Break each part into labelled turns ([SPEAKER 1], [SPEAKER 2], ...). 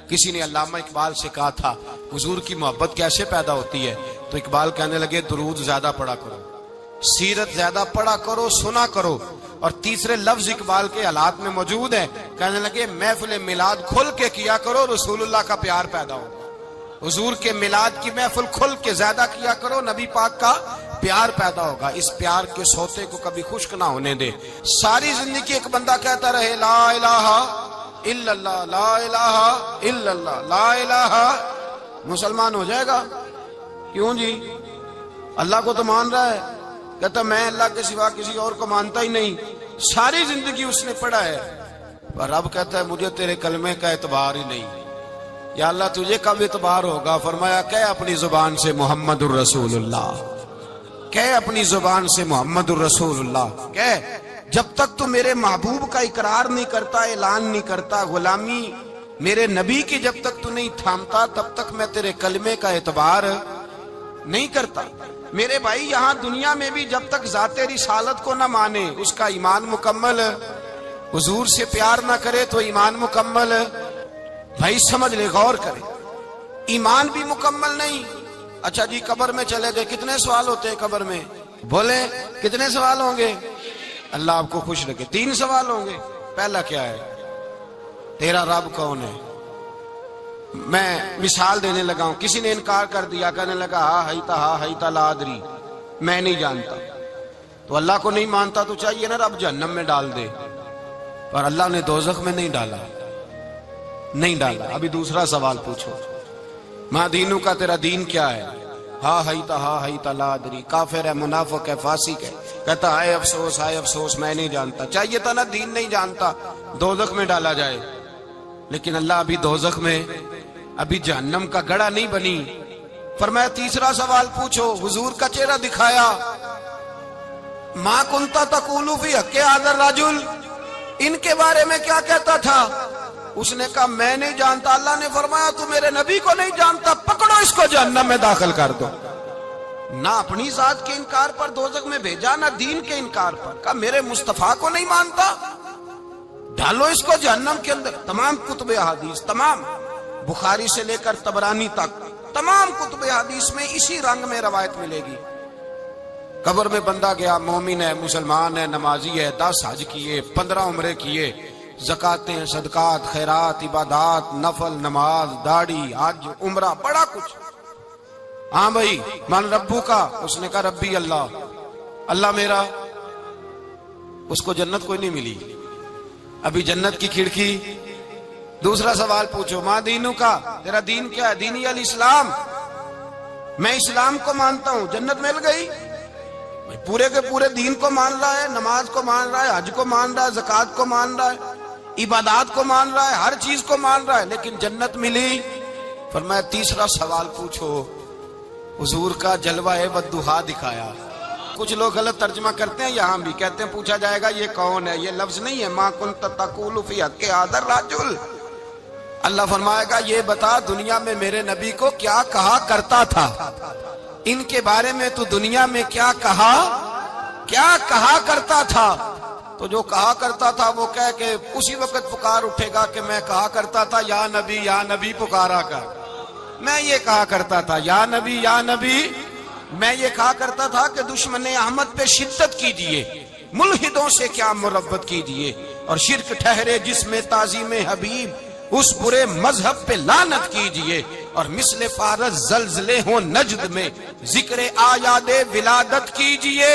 [SPEAKER 1] کسی نے علامہ اقبال سے کہا تھا حضور کی محبت کیسے پیدا ہوتی ہے، تو اقبال کہنے لگے درود زیادہ پڑھا کرو، سیرت زیادہ پڑھا کرو، سنا کرو. اور تیسرے لفظ اقبال کے حالات میں موجود ہے، کہنے لگے محفل میلاد کھل کے کیا کرو، رسول اللہ کا پیار پیدا ہوگا. حضور کے میلاد کی محفل کھل کے زیادہ کیا کرو، نبی پاک کا پیار پیدا ہوگا. اس پیار کے سوتے کو کبھی خشک نہ ہونے دے. ساری زندگی ایک بندہ کہتا رہے لا الہ الا اللہ، لا الہ الا اللہ، لا الہ، مسلمان ہو جائے گا. کیوں جی؟ اللہ کو تو مان رہا ہے، کہتا میں اللہ کے سوا کسی اور کو مانتا ہی نہیں. ساری زندگی اس نے پڑھا ہے، پر اب کہتا ہے مجھے تیرے کلمے کا اعتبار ہی نہیں. یا اللہ تجھے کب اعتبار ہوگا؟ فرمایا کہ اپنی زبان سے محمد الرسول اللہ، کہ اپنی زبان سے محمد الرسول اللہ، کہ جب تک تو میرے محبوب کا اقرار نہیں کرتا، اعلان نہیں کرتا، غلامی میرے نبی کی جب تک تو نہیں تھامتا، تب تک میں تیرے کلمے کا اعتبار نہیں کرتا. میرے بھائی یہاں دنیا میں بھی جب تک ذات رسالت کو نہ مانے، اس کا ایمان مکمل، حضور سے پیار نہ کرے تو ایمان مکمل. بھائی سمجھ لے، غور کرے، ایمان بھی مکمل نہیں. اچھا جی قبر میں چلے گئے، کتنے سوال ہوتے ہیں قبر میں؟ بولے کتنے سوال ہوں گے؟ اللہ آپ کو خوش رکھے. 3 سوال ہوں گے. پہلا کیا ہے؟ تیرا رب کون ہے؟ میں مثال دینے لگا ہوں. کسی نے انکار کر دیا، کہنے لگا ہا ہیتا لا ادری، میں نہیں جانتا. تو اللہ کو نہیں مانتا تو چاہیے نا رب جہنم میں ڈال دے، پر اللہ نے دوزخ میں نہیں ڈالا، نہیں ڈالا. ابھی دوسرا سوال پوچھو، ماں دینوں کا تیرا دین کیا ہے؟ ہا ہیتا لا ادری. کافر ہے، منافق ہے، فاسق ہے، کہتا ہائے افسوس، ہائے افسوس، میں نہیں جانتا. چاہیے تھا نا دین نہیں جانتا دوزخ میں ڈالا جائے. لیکن اللہ ابھی دوزخ میں، ابھی جہنم کا گڑھا نہیں بنی. فرمایا تیسرا سوال پوچھو. حضور کا چہرہ دکھایا، ما کنتا تقول فی حق ھذا الرجل، ان کے بارے میں کیا کہتا تھا؟ اس نے کہا میں نہیں جانتا. اللہ نے فرمایا تو میرے نبی کو نہیں جانتا، پکڑو اس کو جہنم میں داخل کر دو. نہ اپنی ذات کے انکار پر دوزخ میں بھیجا، نہ دین کے انکار پر. کہا میرے مصطفیٰ کو نہیں مانتا، ڈالو اس کو جہنم کے اندر. تمام کتب احادیث، تمام بخاری سے لے کر طبرانی تک، تمام کتب حدیث میں اسی رنگ میں روایت ملے گی. قبر میں بندہ گیا، مومن ہے، مسلمان ہے، نمازی ہے، 10 حج کیے، 15 عمرے کیے، زکاتیں، صدقات، خیرات، عبادات، نفل، نماز، داڑھی، حج، عمرہ، بڑا کچھ. ہاں بھائی من ربو کا، اس نے کہا ربی اللہ، اللہ میرا. اس کو جنت کوئی نہیں ملی، ابھی جنت کی کھڑکی. دوسرا سوال پوچھو، ماں دینوں کا، تیرا دین کیا ہے؟ دینی الاسلام، میں اسلام کو مانتا ہوں. جنت مل گئی. پورے کے پورے دین کو مان رہا ہے، نماز کو مان رہا ہے، حج کو مان رہا ہے، زکات کو مان رہا ہے، عبادات کو مان رہا ہے، ہر چیز کو مان رہا ہے، لیکن جنت ملی. فرمایا تیسرا سوال پوچھو. حضور کا جلوہ والضحیٰ دکھایا. کچھ لوگ غلط ترجمہ کرتے ہیں، یہاں بھی کہتے ہیں پوچھا جائے گا یہ کون ہے. یہ لفظ نہیں ہے ما کنت تقول فی حق ھذا الرجل. اللہ فرمائے گا یہ بتا دنیا میں میرے نبی کو کیا کہا کرتا تھا، ان کے بارے میں تو دنیا میں کیا کہا کرتا تھا. تو جو کہا کرتا تھا وہ کہہ کہ اسی وقت پکار اٹھے گا کہ میں کہا کرتا تھا یا نبی پکارا کر. میں یہ کہا کرتا تھا یا نبی. میں یہ کہا کرتا تھا کہ دشمن احمد پہ شدت کیجئے، ملحدوں سے کیا مربت کیجئے، اور شرک ٹھہرے جس میں تعظیم حبیب، اس برے مذہب پہ لعنت کیجئے. اور مثل فارس زلزلے ہوں نجد میں، ذکر آیاد ولادت کیجئے.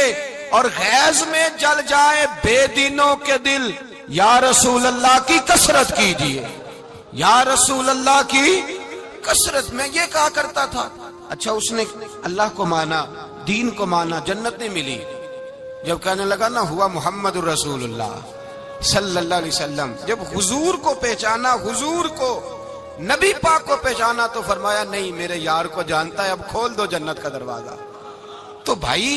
[SPEAKER 1] اور غیظ میں جل جائے بے دینوں کے دل، یا رسول اللہ کی کثرت کیجئے، یا رسول اللہ کی کثرت. میں یہ کہا کرتا تھا. اچھا اس نے اللہ کو مانا، دین کو مانا، جنت نہیں ملی. جب کہنے لگا نا ہوا محمد الرسول اللہ صلی اللہ علیہ وسلم، جب حضور کو پہچانا، حضور کو، نبی پاک کو پہچانا، تو فرمایا نہیں میرے یار کو جانتا ہے، اب کھول دو جنت کا دروازہ. تو بھائی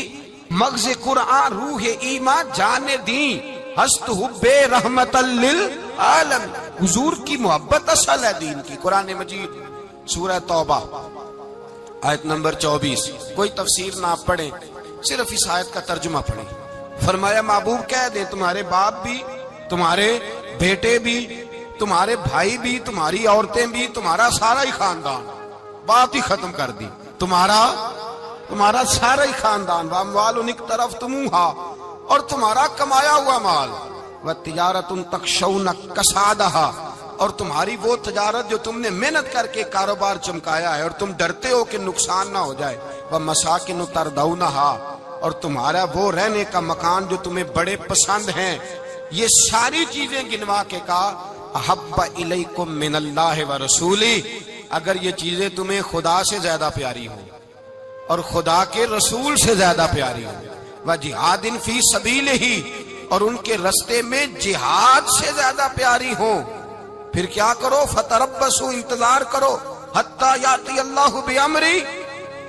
[SPEAKER 1] مغز قرآن، روح ایمان، جان دین، ہست حب رحمت للعالم. حضور کی محبت اصل ہے دین کی. قرآن مجید سورہ توبہ آیت نمبر 24. کوئی تفسیر نہ آپ پڑھیں، صرف اس آیت کا ترجمہ پڑھیں. فرمایا محبوب کہہ دیں تمہارے باپ بھی، تمہارے بیٹے بھی، تمہارے بھائی بھی، تمہاری عورتیں بھی، تمہارا سارا ہی خاندان، بات ہی ختم کر دی، تمہارا سارا ہی خاندان، واموال اقترفتموہا، اور تمہارا کمایا ہوا مال، وتجارۃ تخشون کسادہا، اور تمہاری وہ تجارت جو تم نے محنت کر کے کاروبار چمکایا ہے اور تم ڈرتے ہو کہ نقصان نہ ہو جائے، ومساکن ترضونہا، اور تمہارا وہ رہنے کا مکان جو تمہیں بڑے پسند ہیں، یہ ساری چیزیں گنوا کے کہا احب الیکم من اللہ ورسولہ، اگر یہ چیزیں تمہیں خدا سے زیادہ پیاری ہوں اور خدا کے رسول سے زیادہ پیاری ہوں، وجہاد فی سبیلہ، اور ان کے رستے میں جہاد سے زیادہ پیاری ہوں، پھر کیا کرو، فتربصوا، انتظار کرو، حتی یاتی اللہ بامری،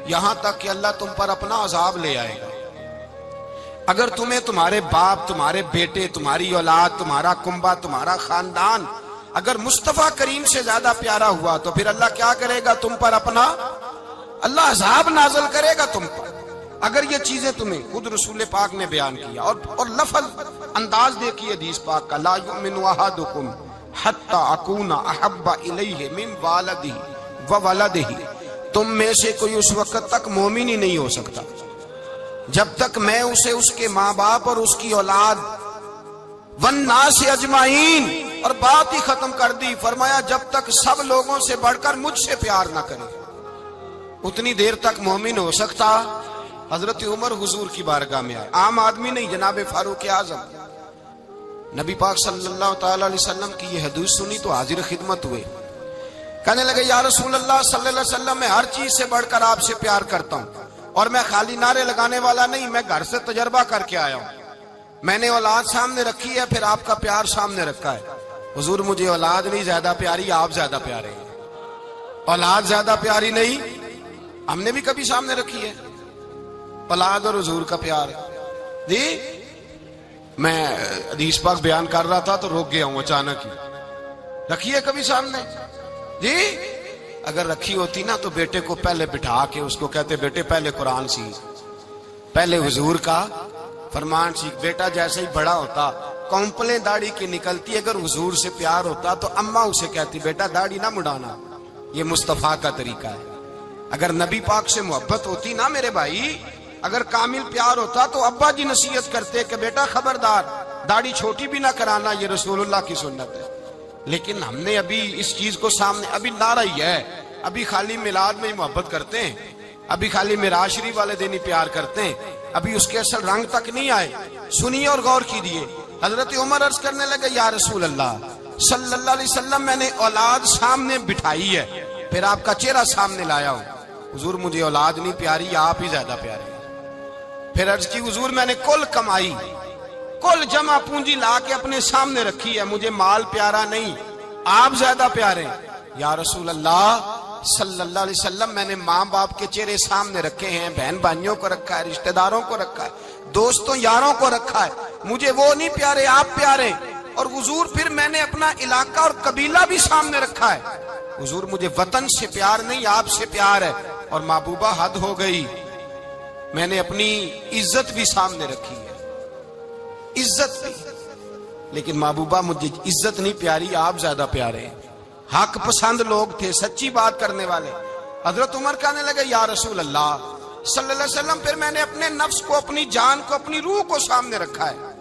[SPEAKER 1] یہاں تک کہ اللہ تم پر اپنا عذاب لے آئے گا۔ اگر تمہیں تمہارے باپ، تمہارے بیٹے، تمہاری اولاد، تمہارا کنبہ، تمہارا خاندان اگر مصطفیٰ کریم سے زیادہ پیارا ہوا تو پھر اللہ کیا کرے گا تم پر اپنا، اللہ عذاب نازل کرے گا تم پر۔ اگر یہ چیزیں تمہیں، خود رسول پاک نے بیان کیا، اور لفظ انداز دیکھیے حدیث پاک کا، لا یؤمن احدکم حتی اکون احب الیہ من والدہ وولدہ، تم میں سے کوئی اس وقت تک مومن ہی نہیں ہو سکتا جب تک میں اسے اس کے ماں باپ اور اس کی اولاد والناس اجمعین، اور بات ہی ختم کر دی، فرمایا جب تک سب لوگوں سے بڑھ کر مجھ سے پیار نہ کرے، اتنی دیر تک مومن ہو سکتا۔ حضرت عمر حضور کی بارگاہ میں آئے، عام آدمی نہیں، جناب فاروق اعظم، نبی پاک صلی اللہ تعالی علیہ وسلم کی یہ حدیث سنی تو حاضر خدمت ہوئے، کہنے لگے یا رسول اللہ صلی اللہ علیہ وسلم، میں ہر چیز سے بڑھ کر آپ سے پیار کرتا ہوں، اور میں خالی نعرے لگانے والا نہیں، میں گھر سے تجربہ کر کے آیا ہوں، میں نے اولاد سامنے رکھی ہے، پھر آپ کا پیار سامنے رکھا ہے، حضور مجھے اولاد نہیں زیادہ پیاری، آپ زیادہ پیارے ہیں، اولاد زیادہ پیاری نہیں، ہم نے بھی کبھی سامنے رکھی ہے اولاد اور حضور کا پیار جی۔ میں حدیث پاک بیان کر رہا تھا تو روک گیا ہوں اچانک ہی، رکھی ہے کبھی سامنے جی؟ اگر رکھی ہوتی نا تو بیٹے کو پہلے بٹھا کے اس کو کہتے بیٹے پہلے قرآن سیکھ، پہلے حضور کا فرمان سیکھ۔ بیٹا جیسے ہی بڑا ہوتا، کونپلیں داڑھی کی نکلتی، اگر حضور سے پیار ہوتا تو اماں اسے کہتی بیٹا داڑھی نہ مڈانا، یہ مصطفیٰ کا طریقہ ہے۔ اگر نبی پاک سے محبت ہوتی نا میرے بھائی، اگر کامل پیار ہوتا تو ابا جی نصیحت کرتے کہ بیٹا خبردار داڑھی چھوٹی بھی نہ کرانا، یہ رسول اللہ کی سنت ہے۔ لیکن ہم نے ابھی اس چیز کو سامنے، ابھی نعرہ ہی ہے، ابھی خالی میلاد میں ہی محبت کرتے ہیں، ابھی خالی معراج شریف والے دن ہی پیار کرتے ہیں، ابھی اس کے اصل رنگ تک نہیں آئے۔ سنیے اور غور کیجیے، حضرت عمر عرض کرنے لگے یا رسول اللہ صلی اللہ علیہ وسلم، میں نے اولاد سامنے بٹھائی ہے، پھر آپ کا چہرہ سامنے لایا ہوں، حضور مجھے اولاد نہیں پیاری، آپ ہی زیادہ پیارے۔ پھر عرض کی حضور میں نے کل کمائی، کل جمع پونجی لا کے اپنے سامنے رکھی ہے، مجھے مال پیارا نہیں، آپ زیادہ پیارے۔ یا رسول اللہ صلی اللہ علیہ وسلم، میں نے ماں باپ کے چہرے سامنے رکھے ہیں، بہن بھائیوں کو رکھا ہے، رشتہ داروں کو رکھا ہے، دوستوں یاروں کو رکھا ہے، مجھے وہ نہیں پیارے، آپ پیارے۔ اور حضور پھر میں نے اپنا علاقہ اور قبیلہ بھی سامنے رکھا ہے، حضور مجھے وطن سے پیار نہیں، آپ سے پیار ہے۔ اور محبوبہ حد ہو گئی، میں نے اپنی عزت بھی سامنے رکھی ہے، عزت بھی، لیکن محبوبہ مجھے عزت نہیں پیاری، آپ زیادہ پیارے ہیں۔ حق پسند لوگ تھے، سچی بات کرنے والے۔ حضرت عمر کہنے لگے یا رسول اللہ صلی اللہ علیہ وسلم، پھر میں نے اپنے نفس کو، اپنی جان کو، اپنی روح کو سامنے رکھا ہے،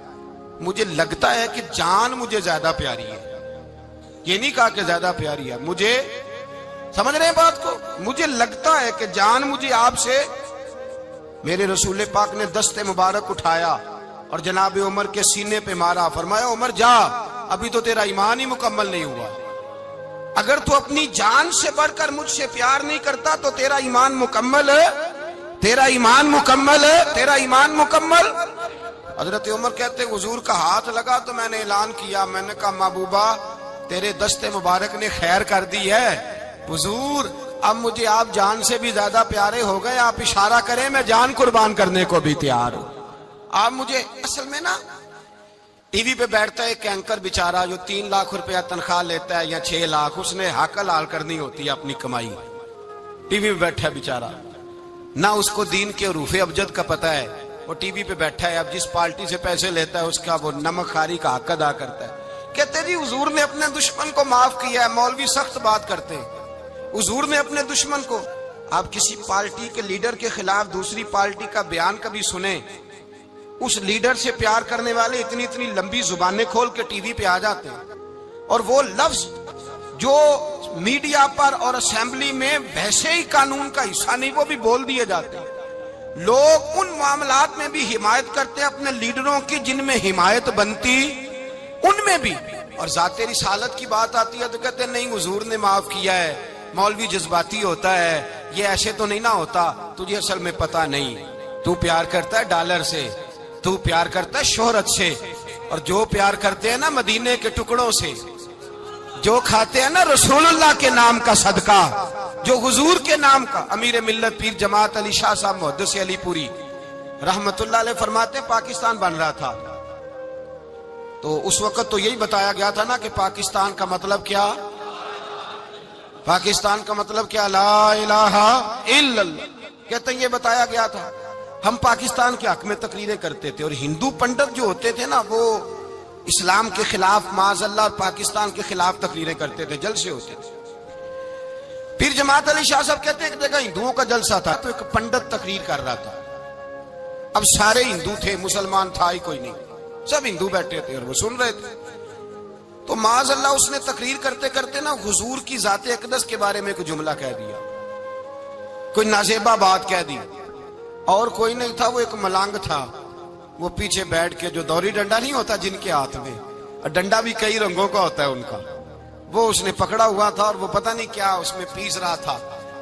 [SPEAKER 1] مجھے لگتا ہے کہ جان مجھے زیادہ پیاری ہے، یہ نہیں کہا کہ زیادہ پیاری ہے، مجھے، سمجھ رہے ہیں بات کو، مجھے لگتا ہے کہ جان مجھے آپ سے۔ میرے رسول پاک نے دست مبارک اٹھایا اور جناب عمر کے سینے پہ مارا، فرمایا عمر جا، ابھی تو تیرا ایمان ہی مکمل نہیں ہوا، اگر تو اپنی جان سے بڑھ کر مجھ سے پیار نہیں کرتا تو تیرا ایمان مکمل ہے، تیرا ایمان مکمل ہے، تیرا ایمان مکمل۔ حضرت عمر کہتے حضور کا ہاتھ لگا تو میں نے اعلان کیا، میں نے کہا محبوبہ تیرے دست مبارک نے خیر کر دی ہے، حضور اب مجھے آپ جان سے بھی زیادہ پیارے ہو گئے، آپ اشارہ کریں میں جان قربان کرنے کو بھی تیار ہوں۔ آپ مجھے، اصل میں نا ٹی وی پہ بیٹھتا ہے ایک اینکر بیچارہ جو 3 لاکھ روپیہ تنخواہ لیتا ہے یا 6 لاکھ، اس نے حق حلال کرنی ہوتی ہے اپنی کمائی، ٹی وی پہ بیٹھا ہے بیچارہ، نہ اس کو دین کے حروف ابجد کا پتہ ہے، وہ ٹی وی پہ بیٹھا ہے، اب جس پارٹی سے پیسے لیتا ہے اس کا وہ نمک خاری کا حق ادا کرتا ہے، کہتے جی حضور نے اپنے دشمن کو معاف کیا ہے. مولوی سخت بات کرتے ہیں. حضور نے اپنے دشمن کو، آپ کسی پارٹی کے لیڈر کے خلاف دوسری پارٹی کا بیان کبھی سنیں، اس لیڈر سے پیار کرنے والے اتنی اتنی لمبی زبانیں کھول کے ٹی وی پہ آ جاتے ہیں، اور وہ لفظ جو میڈیا پر اور اسمبلی میں ویسے ہی قانون کا حصہ نہیں وہ بھی بول دیے جاتے ہیں. لوگ ان معاملات میں بھی حمایت کرتے ہیں اپنے لیڈروں کی جن میں حمایت بنتی ان میں بھی، اور ذات رسالت کی بات آتی ہے تو کہتے ہیں نہیں حضور نے معاف کیا ہے. مولوی جذباتی ہوتا ہے، یہ ایسے تو نہیں نہ ہوتا، تجھے اصل میں پتا نہیں. تو پیار کرتا ہے ڈالر سے، تو پیار کرتا ہے شہرت سے، اور جو پیار کرتے ہیں نا مدینے کے ٹکڑوں سے، جو کھاتے ہیں نا رسول اللہ کے نام کا صدقہ، جو حضور کے نام کا. امیر ملت پیر جماعت علی شاہ صاحب محدث علی پوری رحمت اللہ علیہ فرماتے ہیں پاکستان بن رہا تھا تو اس وقت تو یہی بتایا گیا تھا نا کہ پاکستان کا مطلب کیا، پاکستان کا مطلب کیا، لا الہ الا اللہ. کہتے ہیں یہ بتایا گیا تھا. ہم پاکستان کے حق میں تقریریں کرتے تھے، اور ہندو پنڈت جو ہوتے تھے نا وہ اسلام کے خلاف معاذ اللہ اور پاکستان کے خلاف تقریریں کرتے تھے، جلسے ہوتے تھے. پھر جماعت علی شاہ صاحب کہتے ہیں ایک جگہ ہندوؤں کا جلسہ تھا تو ایک پنڈت تقریر کر رہا تھا. اب سارے ہندو تھے، مسلمان تھا ہی کوئی نہیں، سب ہندو بیٹھے تھے اور وہ سن رہے تھے. تو معاذ اللہ اس نے تقریر کرتے کرتے نا حضور کی ذات اقدس کے بارے میں کوئی جملہ کہہ دیا، کوئی نازیبہ بات کہہ دی. اور کوئی نہیں تھا، وہ ایک ملانگ تھا، وہ پیچھے بیٹھ کے جو دوری ڈنڈا نہیں ہوتا جن کے ہاتھ میں، اور ڈنڈا بھی کئی رنگوں کا ہوتا ہے ان کا، وہ اس نے پکڑا ہوا تھا اور وہ پتہ نہیں کیا اس میں پیس رہا تھا.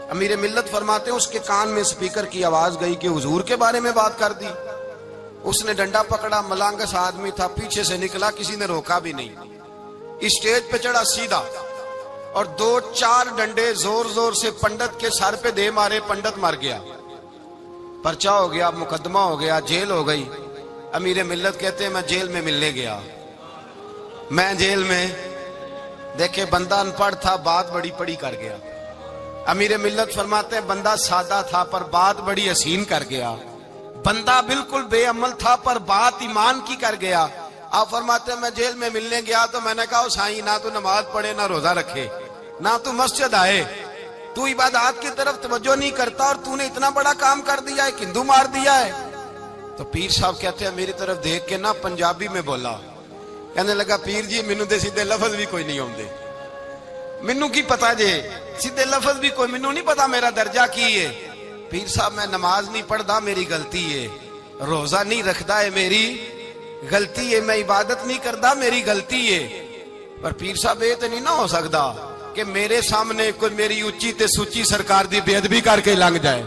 [SPEAKER 1] امیر ملت فرماتے ہیں اس کے کان میں سپیکر کی آواز گئی کہ حضور کے بارے میں بات کر دی. اس نے ڈنڈا پکڑا، ملانگس آدمی تھا، پیچھے سے نکلا، کسی نے روکا بھی نہیں. اسٹیج پہ چڑھا سیدھا اور 2-4 ڈنڈے زور زور سے پنڈت کے سر پہ دے مارے. پنڈت مر گیا، پرچہ ہو گیا، مقدمہ ہو گیا، جیل ہو گئی. امیر ملت کہتے ہیں میں جیل میں ملنے گیا، میں جیل میں دیکھے بندہ ان پڑھ تھا، بات بڑی پڑی کر گیا. امیر ملت فرماتے ہیں بندہ سادہ تھا پر بات بڑی حسین کر گیا، بندہ بالکل بے عمل تھا پر بات ایمان کی کر گیا. آپ فرماتے ہیں میں جیل میں ملنے گیا تو میں نے کہا سائیں نہ تو نماز پڑھے، نہ روزہ رکھے، نہ تو مسجد آئے، تو عبادات کی طرف توجہ نہیں کرتا، اور تو نے اتنا بڑا کام کر دیا ہے، ہندو مار دیا ہے. تو پیر صاحب کہتے ہیں میری طرف دیکھ کے نا پنجابی میں بولا، کہنے لگا پیر جی مینوں دے سیدھے لفظ بھی کوئی نہیں ہوندے، مینوں کی پتا جے سیدھے لفظ بھی کوئی، مینوں نہیں پتا میرا درجہ کی ہے. پیر صاحب میں نماز نہیں پڑھدا میری غلطی ہے، روزہ نہیں رکھدا ہے میری غلطی ہے، میں عبادت نہیں کردا میری غلطی ہے. پر پیر صاحب یہ تو نہیں نہ ہو سکدا کہ میرے سامنے کوئی میری اونچی تے سچی سرکار دی بے ادبی کر کے لنگ جائے.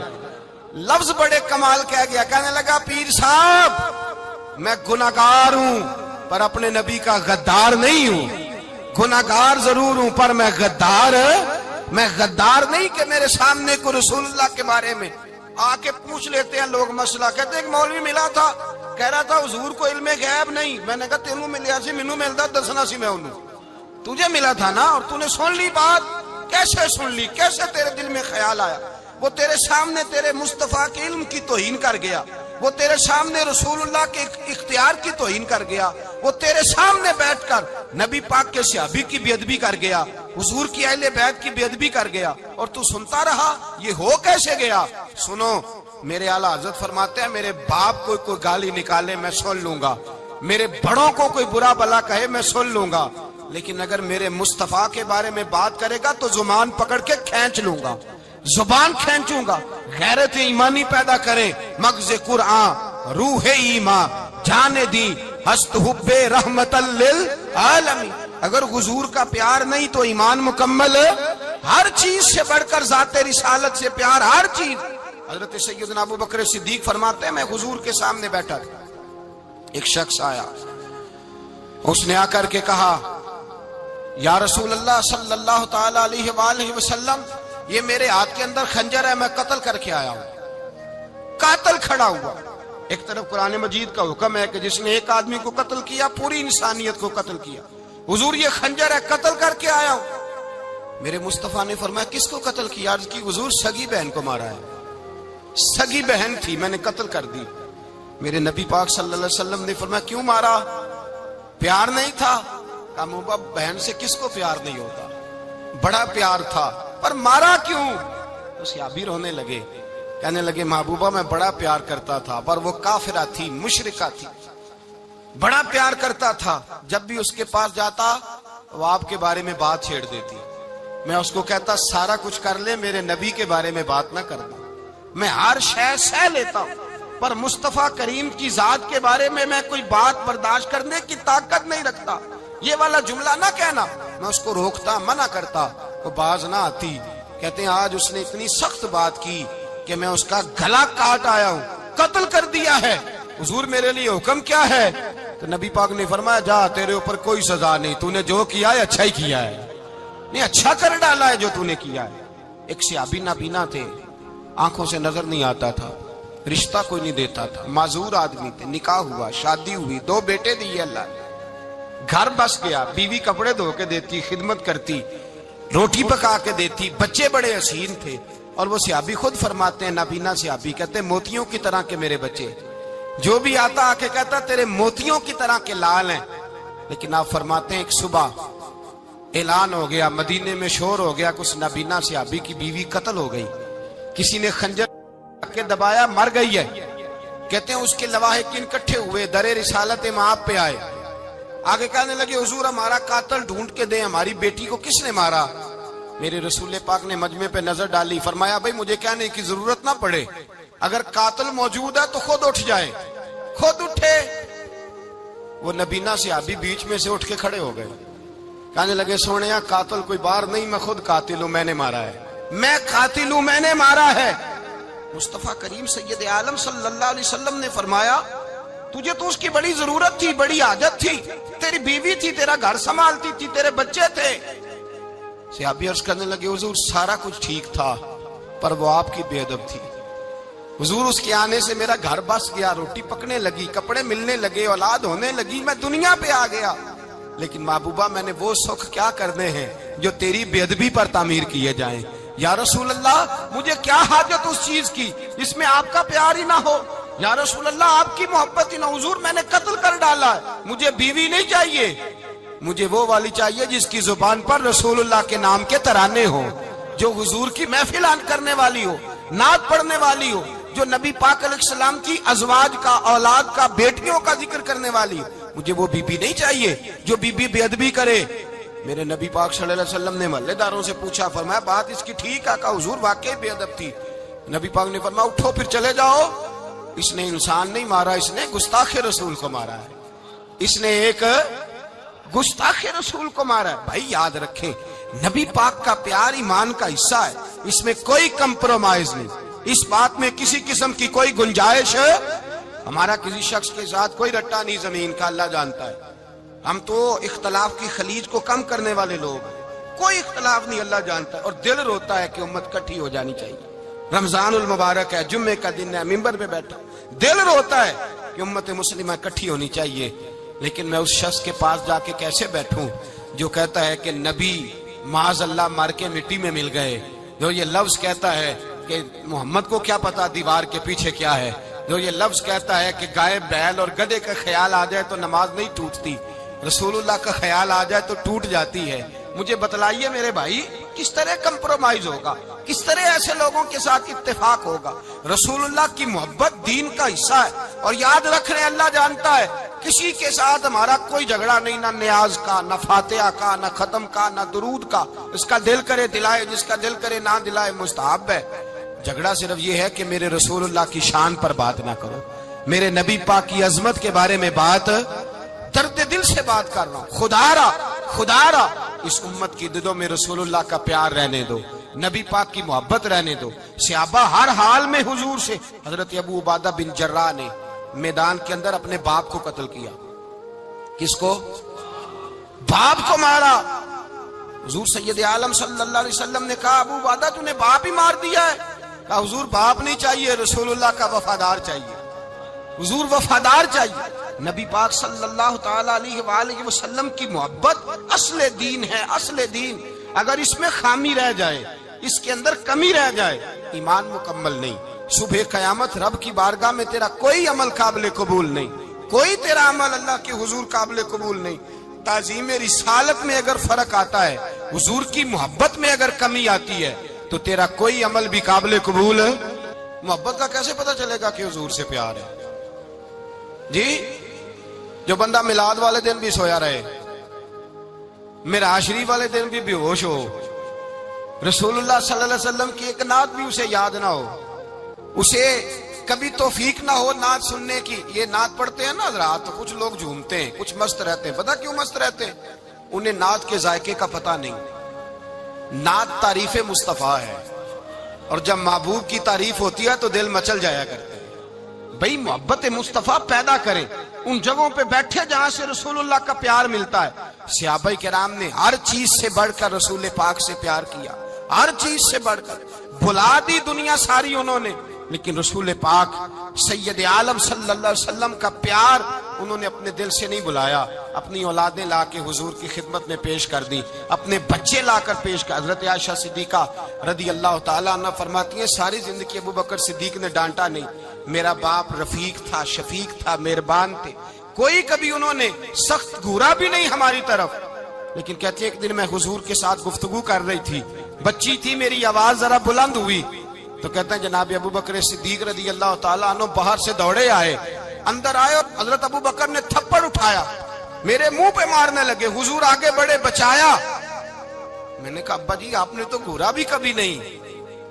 [SPEAKER 1] لفظ بڑے کمال کہہ گیا، کہنے لگا پیر صاحب میں گناہگار ہوں پر اپنے نبی کا غدار نہیں ہوں. گناہگار ضرور ہوں پر میں غدار نہیں کہ میرے سامنے کو رسول اللہ کے بارے میں آ کے پوچھ لیتے ہیں لوگ مسئلہ. کہتے ہیں ایک مولوی ملا تھا، کہہ رہا تھا حضور کو علم غیب نہیں. میں نے کہا تینوں ملیا سی، مینوں ملدا دسنا سی، میں انہوں تجھے ملا تھا نا، اور تو نے سن لی بات. کیسے سن لی، کیسے تیرے دل میں خیال آیا؟ وہ تیرے سامنے تیرے مصطفیٰ کے علم کی توہین کر گیا، وہ تیرے سامنے رسول اللہ کے اختیار کی توہین کر گیا، وہ تیرے سامنے بیٹھ کر نبی پاک کے صحابی کی بے ادبی کر گیا، حضور کی اہل بیت کی بے ادبی کر گیا، اور تو سنتا رہا. یہ ہو کیسے گیا؟ سنو، میرے اعلیٰ حضرت فرماتے ہیں میرے باپ کو کوئی گالی نکالے میں سن لوں گا، میرے بڑوں کو کوئی برا بلا کہے میں سن لوں گا، لیکن اگر میرے مصطفیٰ کے بارے میں بات کرے گا تو زبان پکڑ کے کھینچ لوں گا، زبان کھینچوں گا. غیرت ایمانی پیدا کرے مغز قرآن روح ایمان جانے دی ہست حب رحمت للعالمین. اگر حضور کا پیار نہیں تو ایمان مکمل، ہر چیز سے بڑھ کر ذات رسالت سے پیار، ہر چیز. حضرت سیدنا ابو بکر صدیق فرماتے ہیں میں حضور کے سامنے بیٹھا تھا، ایک شخص آیا، اس نے آ کر کے کہا یا رسول اللہ صلی اللہ تعالی علیہ وآلہ وسلم یہ میرے ہاتھ کے اندر خنجر ہے، میں قتل کر کے آیا ہوں. قاتل کھڑا ہوا. ایک طرف قرآن مجید کا حکم ہے کہ جس نے ایک آدمی کو قتل کیا پوری انسانیت کو قتل کیا. حضور یہ خنجر ہے، قتل کر کے آیا ہوں. میرے مصطفیٰ نے فرمایا کس کو قتل کیا؟ عرض کی حضور سگی بہن کو مارا ہے، سگی بہن تھی میں نے قتل کر دی. میرے نبی پاک صلی اللہ علیہ وسلم نے فرمایا کیوں مارا؟ پیار نہیں تھا؟ کہا محبوبہ بہن سے کس کو پیار نہیں ہوتا، بڑا پیار تھا، پر مارا کیوں؟ تو صحابی رونے لگے، کہنے لگے محبوبہ میں بڑا پیار کرتا تھا، پر وہ کافرہ تھی، مشرکہ تھی، بڑا پیار کرتا تھا، جب بھی اس کے پاس جاتا وہ آپ کے بارے میں بات چھیڑ دیتی، میں اس کو کہتا سارا کچھ کر لے میرے نبی کے بارے میں بات نہ کر دوں، میں ہر شے سہ لیتا ہوں، پر مصطفیٰ کریم کی ذات کے بارے میں کوئی بات برداشت کرنے کی طاقت نہیں رکھتا، یہ والا جملہ نہ کہنا۔ میں اس کو روکتا، منع کرتا، وہ باز نہ آتی۔ کہتے ہیں آج اس نے اتنی سخت بات کی کہ میں اس کا گلا کاٹ آیا ہوں، قتل کر دیا ہے، حضور میرے لیے حکم کیا ہے؟ تو نبی پاک نے فرمایا جا، تیرے اوپر کوئی سزا نہیں، تو نے جو کیا ہے اچھا ہی کیا ہے، نہیں اچھا کر ڈالا ہے جو تو نے کیا ہے۔ ایک صحابی نابینا تھے، آنکھوں سے نظر نہیں آتا تھا، رشتہ کوئی نہیں دیتا تھا، معذور آدمی تھے، نکاح ہوا، شادی ہوئی، 2 بیٹے دیے اللہ نے، گھر بس گیا، بیوی کپڑے دھو کے دیتی، خدمت کرتی، روٹی پکا کے دیتی، بچے بڑے حسین تھے، اور وہ صحابی خود فرماتے ہیں، نابینا صحابی کہتے ہیں موتیوں کی طرح کے میرے بچے، جو بھی آتا آ کے کہتا تیرے موتیوں کی طرح کے لال ہیں۔ لیکن آپ فرماتے ہیں ایک صبح اعلان ہو گیا، مدینے میں شور ہو گیا، کچھ نابینا صحابی کی بیوی قتل ہو گئی، کسی نے خنجر کے دبایا، مر گئی ہے۔ کہتے ہیں اس کے لواحقین اکٹھے ہوئے، در رسالت مآب پہ آئے، آگے کہنے لگے حضور ہمارا قاتل ڈھونڈ کے دیں، ہماری بیٹی کو کس نے مارا؟ میرے رسول پاک نے مجمع پہ نظر ڈالی، فرمایا بھائی مجھے کہنے کی ضرورت نہ پڑے، اگر قاتل موجود ہے تو خود اٹھ جائے۔ خود اٹھے، وہ نبینا صحابی بیچ میں سے اٹھ کے کھڑے ہو گئے، کہنے لگے سونیا قاتل کوئی باہر نہیں، میں خود قاتل ہوں، میں نے مارا ہے، میں قاتل ہوں، میں نے مارا ہے۔ مصطفیٰ کریم سید عالم صلی اللہ علیہ وسلم نے فرمایا تجھے تو اس کی بڑی ضرورت تھی، بڑی حاجت تھی، تیری بیوی تھی، تیرا گھر سنبھالتی تھی، تیرے بچے تھے۔ صحابی عرض کرنے لگے حضور سارا کچھ ٹھیک تھا، پر وہ آپ کی بے ادب تھی، حضور اس کے آنے سے میرا گھر بس گیا، روٹی پکنے لگی، کپڑے ملنے لگے، اولاد ہونے لگی، میں دنیا پہ آ گیا، لیکن محبوبہ میں نے وہ سکھ کیا کرنے ہیں جو تیری بے ادبی پر تعمیر کیے جائیں۔ یا رسول اللہ مجھے کیا حاجت اس چیز کی جس میں آپ کا پیار ہی نہ ہو، یا رسول اللہ آپ کی محبت ہی نہ، حضور میں نے قتل کر ڈالا ہے، مجھے بیوی نہیں چاہیے، مجھے وہ والی چاہیے جس کی زبان پر رسول اللہ کے نام کے ترانے ہو، جو حضور کی محفل کرنے والی ہو، نعت پڑھنے والی ہو، جو نبی پاک علیہ السلام کی ازواج کا، اولاد کا، بیٹیوں کا ذکر کرنے والی ہو، مجھے وہ بیوی نہیں چاہیے جو بیوی بے ادبی کرے۔ میرے نبی پاک صلی اللہ علیہ وسلم نے محلے داروں سے پوچھا، فرمایا بات اس کی ٹھیک ہے؟ کہا حضور واقعی بے ادب تھی۔ نبی پاک نے فرمایا اٹھو پھر چلے جاؤ، اس نے انسان نہیں مارا، اس نے گستاخ رسول کو مارا ہے، اس نے ایک گستاخ رسول کو مارا ہے۔ بھائی یاد رکھیں نبی پاک کا پیار ایمان کا حصہ ہے، اس میں کوئی کمپرومائز نہیں، اس بات میں کسی قسم کی کوئی گنجائش ہے۔ ہمارا کسی شخص کے ساتھ کوئی رٹا نہیں زمین کا، اللہ جانتا ہے، ہم تو اختلاف کی خلیج کو کم کرنے والے لوگ ہیں، کوئی اختلاف نہیں، اللہ جانتا ہے، اور دل روتا ہے کہ امت کٹھی ہو جانی چاہیے۔ رمضان المبارک ہے، جمعے کا دن ہے، منبر پہ بیٹھا، دل روتا ہے کہ امت مسلمہ کٹھی ہونی چاہیے، لیکن میں اس شخص کے پاس جا کے کیسے بیٹھوں جو کہتا ہے کہ نبی معاذ اللہ مر کے مٹی میں مل گئے، جو یہ لفظ کہتا ہے کہ محمد کو کیا پتا دیوار کے پیچھے کیا ہے، جو یہ لفظ کہتا ہے کہ گائے بیل اور گدھے کا خیال آ جائے تو نماز نہیں ٹوٹتی، رسول اللہ کا خیال آ جائے تو ٹوٹ جاتی ہے۔ مجھے بتلائیے میرے بھائی کس طرح کمپرومائز ہوگا، کس طرح ایسے لوگوں کے ساتھ اتفاق ہوگا؟ رسول اللہ کی محبت دین کا حصہ ہے، اور یاد رکھ رہے ہیں اللہ جانتا ہے کسی کے ساتھ ہمارا کوئی جھگڑا نہیں، نہ نیاز کا، نہ فاتحہ کا، نہ ختم کا، نہ درود کا، اس کا دل کرے دلائے، جس کا دل کرے نہ دلائے، مستحب ہے۔ جھگڑا صرف یہ ہے کہ میرے رسول اللہ کی شان پر بات نہ کرو، میرے نبی پاک کی عظمت کے بارے میں بات، درد دل سے بات کر رہا ہوں، خدا را اس امت کی دلوں میں رسول اللہ کا پیار رہنے دو، نبی پاک کی محبت رہنے دو۔ صحابہ ہر حال میں حضور سے، حضرت ابو عبادہ بن جراح نے میدان کے اندر اپنے باپ کو قتل کیا، کس کو؟ باپ کو مارا۔ حضور سید عالم صلی اللہ علیہ وسلم نے کہا ابو عبادہ تو نے باپ ہی مار دیا ہے؟ کہا حضور باپ نہیں چاہیے، رسول اللہ کا وفادار چاہیے، حضور وفادار چاہیے۔ نبی پاک صلی اللہ تعالی علیہ وآلہ وسلم کی محبت اصل دین ہے، اصل دین۔ اگر اس میں خامی رہ جائے، اس کے اندر کمی رہ جائے، ایمان مکمل نہیں۔ صبح قیامت رب کی بارگاہ میں تیرا کوئی عمل قابل قبول نہیں، کوئی تیرا عمل اللہ کے حضور قابل قبول نہیں۔ تعظیم رسالت میں اگر فرق آتا ہے، حضور کی محبت میں اگر کمی آتی ہے، تو تیرا کوئی عمل بھی قابل قبول ہے۔ محبت کا کیسے پتہ چلے گا کہ حضور سے پیار ہے؟ جی، جو بندہ میلاد والے دن بھی سویا رہے، معراج شریف والے دن بھی بے ہوش ہو، رسول اللہ صلی اللہ علیہ وسلم کی ایک نعت بھی اسے یاد نہ ہو، اسے کبھی توفیق نہ ہو نعت سننے کی۔ یہ نعت پڑھتے ہیں نا حضرات، تو کچھ لوگ جھومتے ہیں، کچھ مست رہتے ہیں۔ پتہ کیوں مست رہتے ہیں؟ انہیں نعت کے ذائقے کا پتہ نہیں۔ نعت تعریف مصطفیٰ ہے، اور جب محبوب کی تعریف ہوتی ہے تو دل مچل جایا کرتے ہیں۔ بھئی محبت مصطفیٰ پیدا کریں، ان جگہوں پہ بیٹھے جہاں سے رسول اللہ کا پیار ملتا ہے۔ صحابہ کرام نے ہر چیز سے بڑھ کر رسول پاک سے پیار کیا، ہر چیز سے بڑھ کر۔ بھلا دی دنیا ساری انہوں نے، لیکن رسول پاک سید عالم صلی اللہ علیہ وسلم کا پیار انہوں نے اپنے دل سے نہیں بلایا۔ اپنی اولادیں لا کے حضور کی خدمت میں پیش کر دی، اپنے بچے لا کر پیش کر۔ حضرت عائشہ صدیقہ رضی اللہ تعالیٰ عنہ فرماتی ہیں ساری زندگی ابو بکر صدیق نے ڈانٹا نہیں، میرا باپ رفیق تھا، شفیق تھا، مہربان تھے، کوئی کبھی انہوں نے سخت گھورا بھی نہیں ہماری طرف۔ لیکن کہتے ہیں ایک دن میں حضور کے ساتھ گفتگو کر رہی تھی، بچی تھی، میری آواز ذرا بلند ہوئی، تو کہتے ہیں جناب ابو بکر صدیق رضی اللہ تعالیٰ عنہ باہر سے دوڑے آئے، اندر آئے اور حضرت ابو بکر نے تھپڑ اٹھایا، میرے منہ پہ مارنے لگے۔ حضور آگے بڑھے، بچایا۔ میں نے کہا ابا جی آپ نے تو گھورا بھی کبھی نہیں،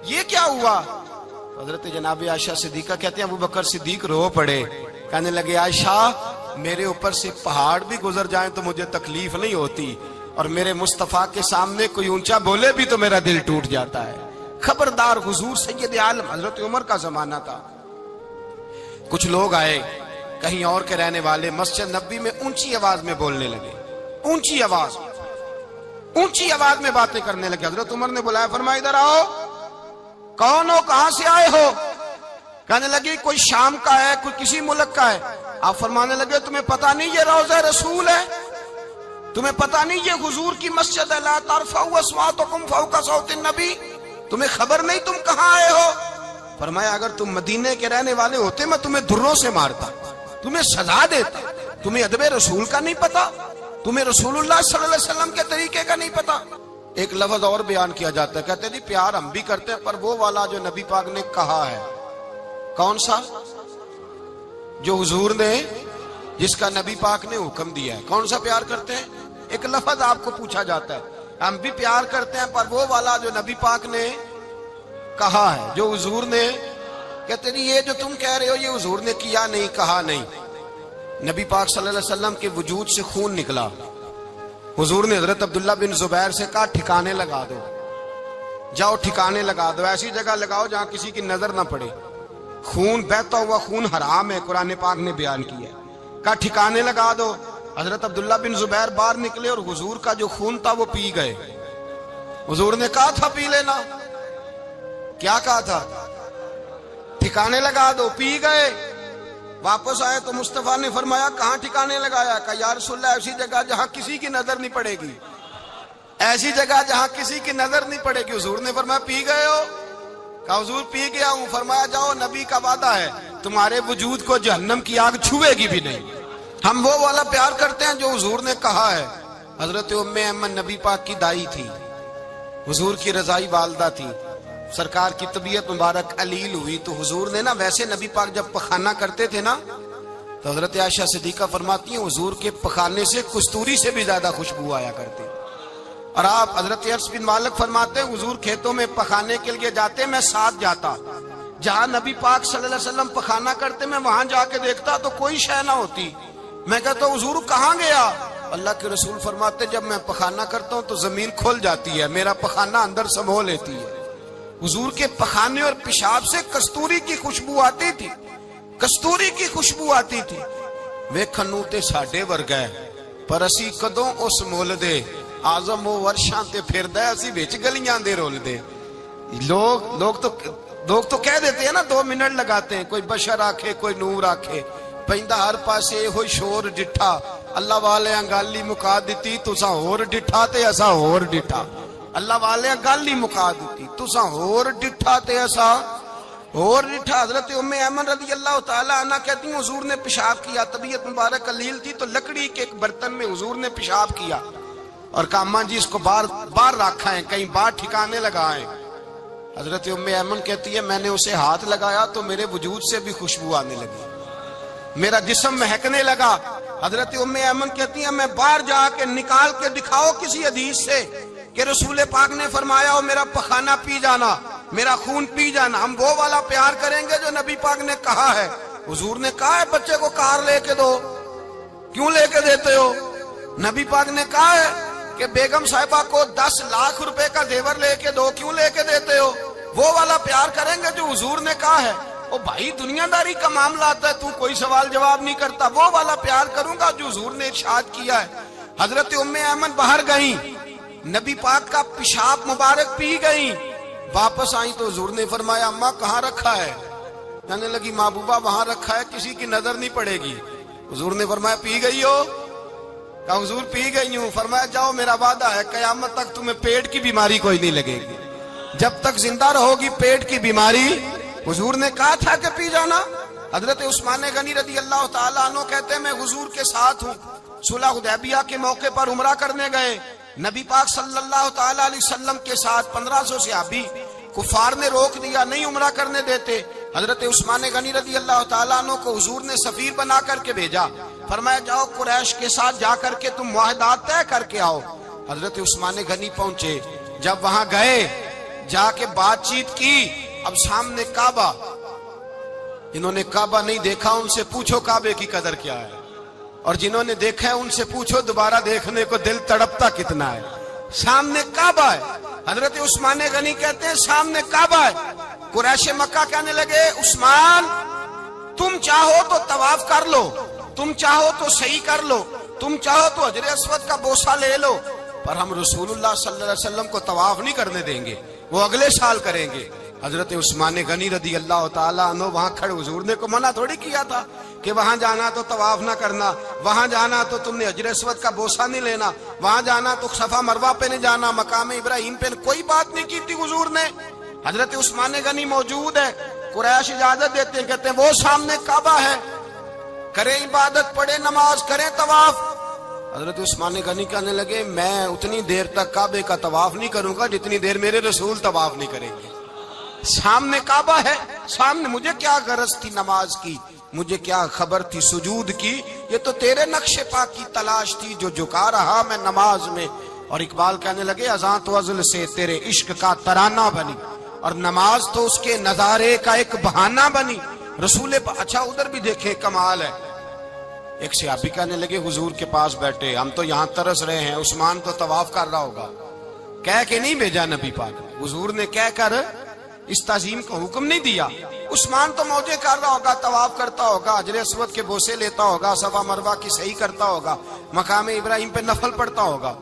[SPEAKER 1] یہ کیا ہوا؟ حضرت جناب عائشہ صدیقہ کہتے ہیں ابو بکر صدیق رو پڑے، کہنے لگے عائشہ میرے اوپر سے پہاڑ بھی گزر جائیں تو مجھے تکلیف نہیں ہوتی، اور میرے مصطفیٰ کے سامنے کوئی اونچا بولے بھی تو میرا دل ٹوٹ جاتا ہے۔ خبردار، حضور سید عالم، حضرت عمر کا زمانہ تھا، کچھ لوگ آئے کہیں اور کے رہنے والے، مسجد نبوی میں اونچی آواز میں بولنے لگے، اونچی آواز میں باتیں کرنے لگے۔ حضرت عمر نے بلایا، فرمایا ادھر آؤ، کون ہو، کہاں سے آئے ہو؟ کہنے لگے کوئی شام کا ہے، کوئی کسی ملک کا ہے۔ آپ فرمانے لگے تمہیں پتہ نہیں یہ روضہ رسول ہے؟ تمہیں پتہ نہیں یہ حضور کی مسجد ہے؟ لا ترفعوا اصواتکم فوق صوت النبی، تمہیں خبر نہیں تم کہاں آئے ہو؟ فرمایا اگر تم مدینے کے رہنے والے ہوتے میں تمہیں دھروں سے مارتا، تمہیں سزا دیتا۔ تمہیں ادب رسول کا نہیں پتا، تمہیں رسول اللہ صلی اللہ علیہ وسلم کے طریقے کا نہیں پتا۔ ایک لفظ اور بیان کیا جاتا ہے، کہتے ہیں جی پیار ہم بھی کرتے ہیں، پر وہ والا جو نبی پاک نے کہا ہے۔ کون سا؟ جو حضور نے، جس کا نبی پاک نے حکم دیا ہے۔ کون سا پیار کرتے ہیں؟ ایک لفظ آپ کو پوچھا جاتا ہے، ہم بھی پیار کرتے ہیں پر وہ والا جو نبی پاک نے کہا ہے، جو حضور نے۔ کہتے ہیں یہ جو تم کہہ رہے ہو یہ حضور نے کیا نہیں، کہا نہیں۔ نبی پاک صلی اللہ علیہ وسلم کے وجود سے خون نکلا، حضور نے حضرت عبداللہ بن زبیر سے کہا ٹھکانے لگا دو، جاؤ ٹھکانے لگا دو، ایسی جگہ لگاؤ جہاں کسی کی نظر نہ پڑے۔ خون بہتا ہوا خون حرام ہے، قرآن پاک نے بیان کیا ہے، کہا ٹھکانے لگا دو۔ حضرت عبداللہ بن زبیر باہر نکلے اور حضور کا جو خون تھا وہ پی گئے۔ حضور نے کہا تھا پی لینا، کیا کہا تھا؟ ٹھکانے لگا دو، پی گئے۔ واپس آئے تو مصطفیٰ نے فرمایا کہاں ٹھکانے لگایا؟ کہا یا رسول اللہ ایسی جگہ جہاں کسی کی نظر نہیں پڑے گی، ایسی جگہ جہاں کسی کی نظر نہیں پڑے گی۔ حضور نے فرمایا پی گئے ہو؟ کہا حضور پی گیا ہوں۔ فرمایا جاؤ نبی کا وعدہ ہے تمہارے وجود کو جہنم کی آگ چھوئے گی بھی نہیں۔ ہم وہ والا پیار کرتے ہیں جو حضور نے کہا ہے۔ حضرت ام ایمن نبی پاک کی دائی تھی، حضور کی رضائی والدہ تھی، سرکار کی طبیعت مبارک علیل ہوئی تو حضور نے نا، ویسے نبی پاک جب پخانہ کرتے تھے نا تو حضرت عائشہ صدیقہ فرماتی ہیں حضور کے پخانے سے کستوری سے بھی زیادہ خوشبو آیا کرتی۔ اور آپ حضرت انس بن مالک فرماتے ہیں حضور کھیتوں میں پخانے کے لیے جاتے، میں ساتھ جاتا، جہاں نبی پاک صلی اللہ علیہ وسلم پخانہ کرتے میں وہاں جا کے دیکھتا تو کوئی شے نہ ہوتی۔ میں کہتا ہوں حضور کہاں گیا؟ اللہ کے رسول فرماتے جب میں پخانہ کرتا ہوں تو زمین کھل جاتی ہے، میرا پخانہ اندر سمو لیتی ہے۔ حضور کے پخانے اور پیشاب سے کستوری کی خوشبو آتی تھی، کستوری کی خوشبو آتی تھی۔ ویکھن تے ساڈے ورگا ہے پر اسی کدوں اس مول دے، آزم و ورشاں تے پھردا ہے اسی وچ گلیاں دے رول دے۔ لوگ تو کہہ دیتے ہیں نا 2 منٹ لگاتے ہیں، کوئی بشر آکھے کوئی نور آکھے، پیندا ہر پاسے ہوئی شور ڈٹھا، اللہ والے گل ہی مکا دتی تساں ہور ڈٹھا تے اساں ہور ڈٹھا۔ اللہ والے گل ہی مکا دیتی، تساں ہور ڈٹھا تے اساں اور ریٹھا حضرت ام ایمن رضی اللہ تعالی عنہ کہتی ہیں حضور نے پیشاب کیا، طبیعت مبارک قلیل تھی تو لکڑی کے ایک برتن میں حضور نے پیشاب کیا اور کہا اماں جی اس کو باہر رکھا ہے، کہیں باہر ٹھکانے لگائیں۔ حضرت ام ایمن کہتی ہے میں نے اسے ہاتھ لگایا تو میرے وجود سے بھی خوشبو آنے لگی، میرا جسم مہکنے لگا۔ حضرت ام ایمن کہتی ہیں میں باہر جا کے نکال کے دکھاؤ کسی حدیث سے کہ رسول پاک نے فرمایا ہو میرا پخانہ پی جانا، میرا خون پی جانا، ہم وہ والا پیار کریں گے جو نبی پاک نے کہا ہے۔ حضور نے کہا ہے بچے کو کار لے کے دو، کیوں لے کے دیتے ہو؟ نبی پاک نے کہا ہے کہ بیگم صاحبہ کو 10 لاکھ روپے کا زیور لے کے دو، کیوں لے کے دیتے ہو؟ وہ والا پیار کریں گے جو حضور نے کہا ہے۔ او بھائی دنیا داری کا معاملہ آتا ہے، تو کوئی سوال جواب نہیں کرتا، وہ والا پیار کروں گا جو حضور نے ارشاد کیا ہے۔ حضرت ام ایمن باہر گئیں، نبی پاک کا پیشاب مبارک پی گئیں، واپس آئیں تو حضور نے فرمایا اماں کہاں رکھا ہے؟ کہنے لگی محبوبہ وہاں رکھا ہے، کسی کی نظر نہیں پڑے گی۔ حضور نے فرمایا پی گئی ہو؟ کہا حضور پی گئی ہوں۔ فرمایا جاؤ میرا وعدہ ہے قیامت تک تمہیں پیٹ کی بیماری کوئی نہیں لگے گی، جب تک زندہ رہو گی پیٹ کی بیماری۔ حضور نے کہا تھا کہ پی جانا۔ حضرت عثمان غنی رضی اللہ تعالیٰ عنہ کہتے ہیں میں حضور کے ساتھ ہوں، صلح حدیبیہ کے موقع پر عمرہ کرنے گئے، نبی پاک صلی اللہ تعالیٰ علیہ وسلم کے ساتھ 1500 صحابی، کفار نے روک دیا نہیں عمرہ کرنے دیتے۔ حضرت عثمان غنی رضی اللہ تعالیٰ عنہ کو حضور نے سفیر بنا کر کے بھیجا، فرمایا جاؤ قریش کے ساتھ جا کر کے تم معاہدات طے کر کے آؤ۔ حضرت عثمان غنی پہنچے، جب وہاں گئے جا کے بات چیت کی، اب سامنے کعبہ، جنہوں نے کعبہ نہیں دیکھا ان سے پوچھو کعبے کی قدر کیا ہے، اور جنہوں نے دیکھا ہے ان سے پوچھو دوبارہ دیکھنے کو دل تڑپتا کتنا ہے۔ سامنے کعبہ ہے، حضرت عثمان غنی کہتے ہیں سامنے کعبہ ہے۔ قریش مکہ کہنے لگے عثمان تم چاہو تو طواف کر لو، تم چاہو تو صحیح کر لو، تم چاہو تو حجر اسود کا بوسہ لے لو، پر ہم رسول اللہ صلی اللہ علیہ وسلم کو طواف نہیں کرنے دیں گے، وہ اگلے سال کریں گے۔ حضرت عثمان غنی رضی اللہ تعالیٰ عنہ وہاں کھڑے، حضور نے کو منع تھوڑی کیا تھا کہ وہاں جانا تو طواف نہ کرنا، وہاں جانا تو تم نے حجر اسود کا بوسہ نہیں لینا، وہاں جانا تو صفا مروہ پہ نہیں جانا، مقام ابراہیم پہ کوئی بات نہیں کی تھی حضور نے۔ حضرت عثمان غنی موجود ہے، قریش اجازت دیتے ہیں، کہتے ہیں وہ سامنے کعبہ ہے، کریں عبادت، پڑھیں نماز، کریں طواف۔ حضرت عثمان غنی کہنے لگے میں اتنی دیر تک کعبے کا طواف نہیں کروں گا جتنی دیر میرے رسول طواف نہیں کریں گے۔ سامنے کعبہ ہے، سامنے، مجھے کیا غرض تھی نماز کی، مجھے کیا خبر تھی سجود کی، یہ تو تیرے نقش پا کی تلاش تھی جو جھکا رہا میں نماز میں۔ اور اقبال کہنے لگے اذان تو ازل سے تیرے عشق کا ترانہ بنی، اور نماز تو اس کے نظارے کا ایک بہانہ بنی۔ رسول اچھا ادھر بھی دیکھیں کمال ہے، ایک صحابی کہنے لگے حضور کے پاس بیٹھے ہم تو یہاں ترس رہے ہیں، عثمان تو طواف کر رہا ہوگا، کہہ کے نہیں بھیجا نبی پاک، حضور نے کہہ کر اس تعظیم کا حکم نہیں دیا۔ عثمان تو موجے کر رہا ہوگا، طواف کرتا ہوگا، حجر اسود کے بوسے لیتا ہوگا، صفا مروہ کی صحیح کرتا ہوگا، مقام ابراہیم پہ نفل پڑھتا ہوگا۔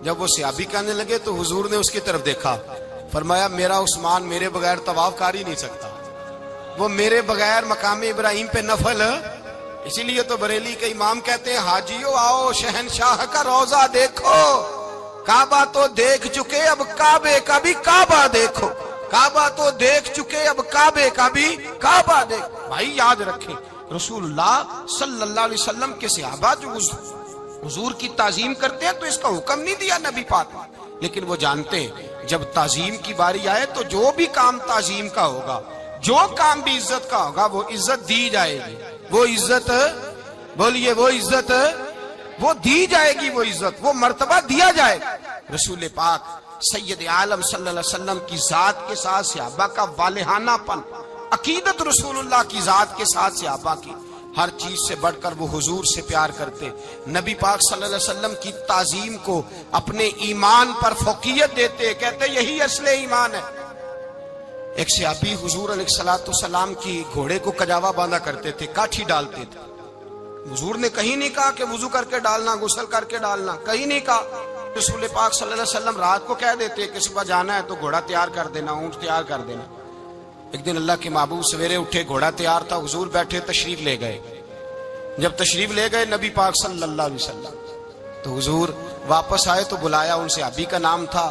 [SPEAKER 1] جب وہ صحابی کہنے لگے تو حضور نے اس کی طرف دیکھا، فرمایا میرا عثمان میرے بغیر طواف کر ہی نہیں سکتا، وہ میرے بغیر مقام ابراہیم پہ نفل۔ اسی لیے تو بریلی کے امام کہتے ہیں حاجیو آؤ شہنشاہ کا روضہ دیکھو، کعبہ تو دیکھ چکے اب کعبے کا بھی کعبہ دیکھو، کعبہ تو دیکھ چکے اب کعبے کا بھی کعبہ دیکھو۔ بھائی یاد رکھیں رسول اللہ صلی اللہ علیہ وسلم کے صحابہ جو حضور کی تعظیم کرتے ہیں تو اس کا حکم نہیں دیا نبی پاک، لیکن وہ جانتے ہیں جب تعظیم کی باری آئے تو جو بھی کام تعظیم کا ہوگا، جو کام بھی عزت کا ہوگا وہ عزت دی جائے گی، وہ عزت بولیے، وہ عزت وہ دی جائے گی، وہ عزت وہ مرتبہ دیا جائے گا۔ رسول پاک سید عالم صلی اللہ علیہ وسلم کی ذات کے ساتھ صحابہ کا والہانہ پن، عقیدت رسول اللہ کی ذات کے ساتھ صحابہ کی، ہر چیز سے بڑھ کر وہ حضور سے پیار کرتے، نبی پاک صلی اللہ علیہ وسلم کی تعظیم کو اپنے ایمان پر فوقیت دیتے، کہتے یہی اصل ایمان ہے۔ ایک صحابی حضور علیہ الصلوۃ والسلام کی گھوڑے کو کجاوا باندھا کرتے تھے، کاٹھی ڈالتے تھے، حضور نے کہیں نہیں کہا کہ وضو کر کے ڈالنا، غسل کر کے ڈالنا، کہیں نہیں کہا۔ رسول پاک صلی اللہ علیہ وسلم رات کو کہہ دیتے کہ صبح جانا ہے تو گھوڑا تیار کر دینا، اونٹ تیار کر دینا۔ ایک دن اللہ کے محبوب سویرے اٹھے، گھوڑا تیار تھا، حضور بیٹھے تشریف لے گئے۔ جب تشریف لے گئے نبی پاک صلی اللہ علیہ وسلم تو حضور واپس آئے تو بلایا، ان سے صحابی کا نام تھا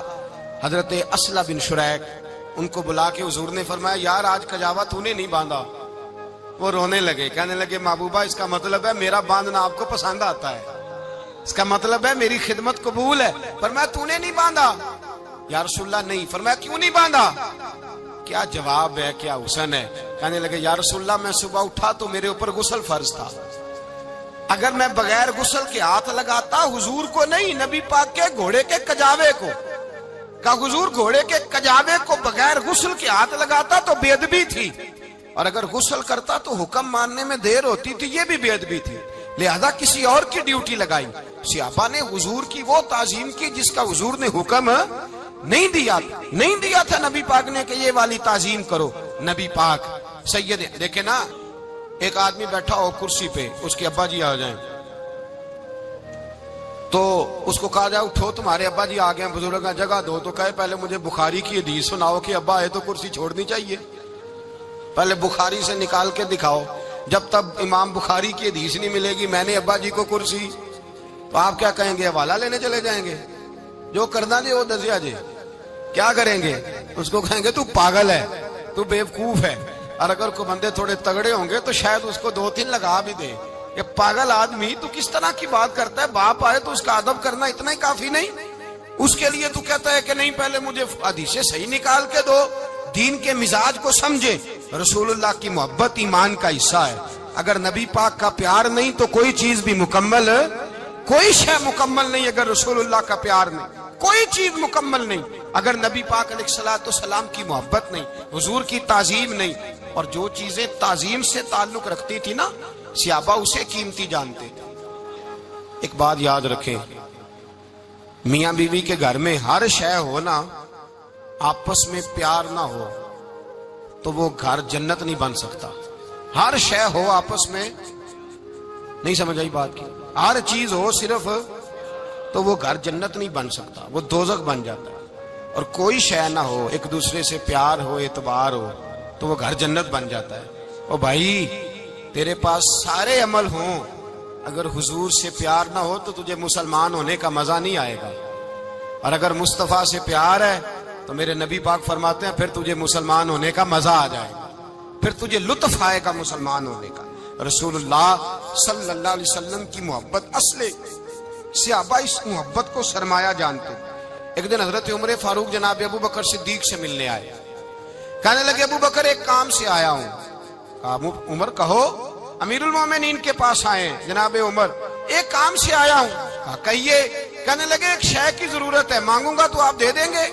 [SPEAKER 1] حضرت اسلم بن شریک، ان کو بلا کے حضور نے فرمایا یار آج کجاوا تو نے نہیں باندھا. وہ رونے لگے, کہنے لگے محبوبہ اس کا مطلب ہے میرا باندھنا آپ کو پسند آتا ہے, اس کا مطلب ہے میری خدمت قبول ہے. فرمایا تو نے نہیں باندھا؟ یا رسول اللہ نہیں. فرمایا کیوں نہیں باندھا؟ کیا جواب ہے, کیا حسن ہے. کہنے لگے یا رسول اللہ میں صبح اٹھا تو میرے اوپر غسل فرض تھا, اگر میں بغیر غسل کے ہاتھ لگاتا حضور کو نہیں نبی پاک کے گھوڑے کے کجاوے کو, کہ حضور گھوڑے کے کجاوے کو بغیر غسل کے ہاتھ لگاتا تو بے ادبی تھی, اور اگر غسل کرتا تو حکم ماننے میں دیر ہوتی تھی, یہ بھی بے ادبی تھی. لہذا کسی اور کی ڈیوٹی لگائی. صحابہ نے حضور کی وہ تعظیم کی جس کا حضور نے حکم نہیں دیا تھا نبی پاک نے کہ یہ والی تعظیم کرو. نبی پاک سید دیکھیں نا, ایک آدمی بیٹھا ہو کرسی پہ, اس کے ابا جی آ جائیں تو اس کو کہا جائے اٹھو تمہارے ابا جی آ گئے ہیں, بزرگ کا جگہ دو, تو کہے پہلے مجھے بخاری کی حدیث سناؤ کہ ابا آئے تو کرسی چھوڑنی چاہیے, پہلے بخاری سے نکال کے دکھاؤ. جب تک امام بخاری کی حدیث نہیں ملے گی میں نے ابا جی کو کرسی, تو آپ کیا کہیں گے, حوالہ لینے چلے جائیں گے, جو کرنا جی وہ دسیا جی, کیا کریں گے, اس کو کہیں گے تو پاگل ہے, تو بیوقوف ہے. اور اگر کوئی بندے تھوڑے تگڑے ہوں گے تو شاید اس کو 2-3 لگا بھی دے کہ پاگل آدمی تو کس طرح کی بات کرتا ہے, باپ آئے تو اس کا ادب کرنا اتنا ہی کافی نہیں, اس کے لیے تو کہتا ہے کہ نہیں پہلے مجھے حدیثیں صحیح نکال کے دو, دین کے مزاج کو سمجھے. رسول اللہ کی محبت ایمان کا حصہ ہے, اگر نبی پاک کا پیار نہیں تو کوئی چیز بھی مکمل, کوئی شے مکمل نہیں. اگر رسول اللہ کا پیار نہیں کوئی چیز مکمل نہیں, اگر نبی پاک علیہ الصلوۃ والسلام کی محبت نہیں, حضور کی تعظیم نہیں. اور جو چیزیں تعظیم سے تعلق رکھتی تھی نا صحابہ اسے قیمتی جانتے تھے. ایک بات یاد رکھیں, میاں بیوی کے گھر میں ہر شے ہو نا, آپس میں پیار نہ ہو تو وہ گھر جنت نہیں بن سکتا. ہر شے ہو آپس میں, نہیں سمجھ آئی بات کی, ہر چیز ہو صرف تو وہ گھر جنت نہیں بن سکتا, وہ دوزخ بن جاتا ہے. اور کوئی شے نہ ہو, ایک دوسرے سے پیار ہو, اعتبار ہو, تو وہ گھر جنت بن جاتا ہے. او بھائی تیرے پاس سارے عمل ہوں, اگر حضور سے پیار نہ ہو تو تجھے مسلمان ہونے کا مزہ نہیں آئے گا, اور اگر مصطفیٰ سے پیار ہے تو میرے نبی پاک فرماتے ہیں پھر تجھے مسلمان ہونے کا مزہ آ جائے گا, پھر تجھے لطف آئے گا مسلمان ہونے کا. رسول اللہ صلی اللہ علیہ وسلم کی محبت اصل, صحابہ اس محبت کو سرمایہ جانتے. ایک دن حضرت عمر فاروق جناب ابو بکر صدیق سے ملنے آئے, کہنے لگے ابو بکر ایک کام سے آیا ہوں. کہا عمر کہو. امیر المومنین کے پاس آئے جناب عمر, ایک کام سے آیا ہوں. کہا کہیے. کہنے لگے ایک شے کی ضرورت ہے, مانگوں گا تو آپ دے دیں گے؟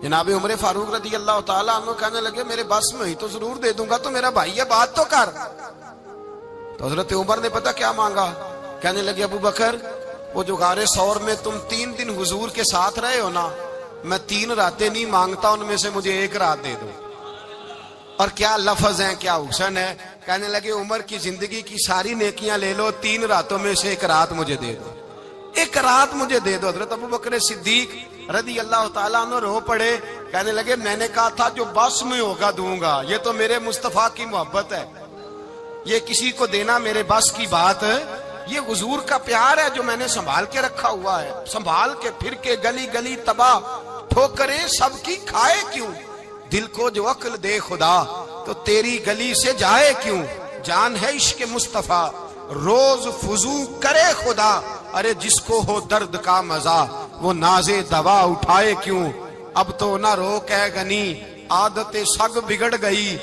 [SPEAKER 1] جناب عمر فاروق رضی اللہ تعالیٰ عنہ کہنے لگے میرے بس میں ہی تو ضرور دے دوں گا, تو میرا بھائی یہ بات تو کر. تو حضرت عمر نے پتا کیا مانگا, کہنے لگے ابو بکر وہ جو غار ثور میں تم 3 دن حضور کے ساتھ رہے ہو نا, میں 3 راتیں نہیں مانگتا, ان میں سے مجھے 1 رات دے دو. اور کیا لفظ ہیں, کیا حسن ہے. کہنے لگے عمر کی زندگی کی ساری نیکیاں لے لو, 3 راتوں میں سے 1 رات مجھے دے دو, 1 رات مجھے دے دو. حضرت ابو بکر صدیق رضی اللہ تعالیٰ عنہ رو پڑے, کہنے لگے میں نے کہا تھا جو بس میں ہوگا دوں گا, یہ تو میرے مصطفیٰ کی محبت ہے, یہ کسی کو دینا میرے بس کی بات, یہ حضور کا پیار ہے جو میں نے سنبھال کے رکھا ہوا ہے. سنبھال کے پھر کے گلی گلی تباہ, ٹھوکریں سب کی کھائے کیوں, دل کو جو عقل دے خدا تو تیری گلی سے جائے کیوں. جان ہے عشق مصطفیٰ روز فضو کرے خدا, ارے جس کو ہو درد کا مزہ وہ نازے دوا اٹھائے کیوں. اب تو نہ روک ہے غنی عادت سگ بگڑ گئی,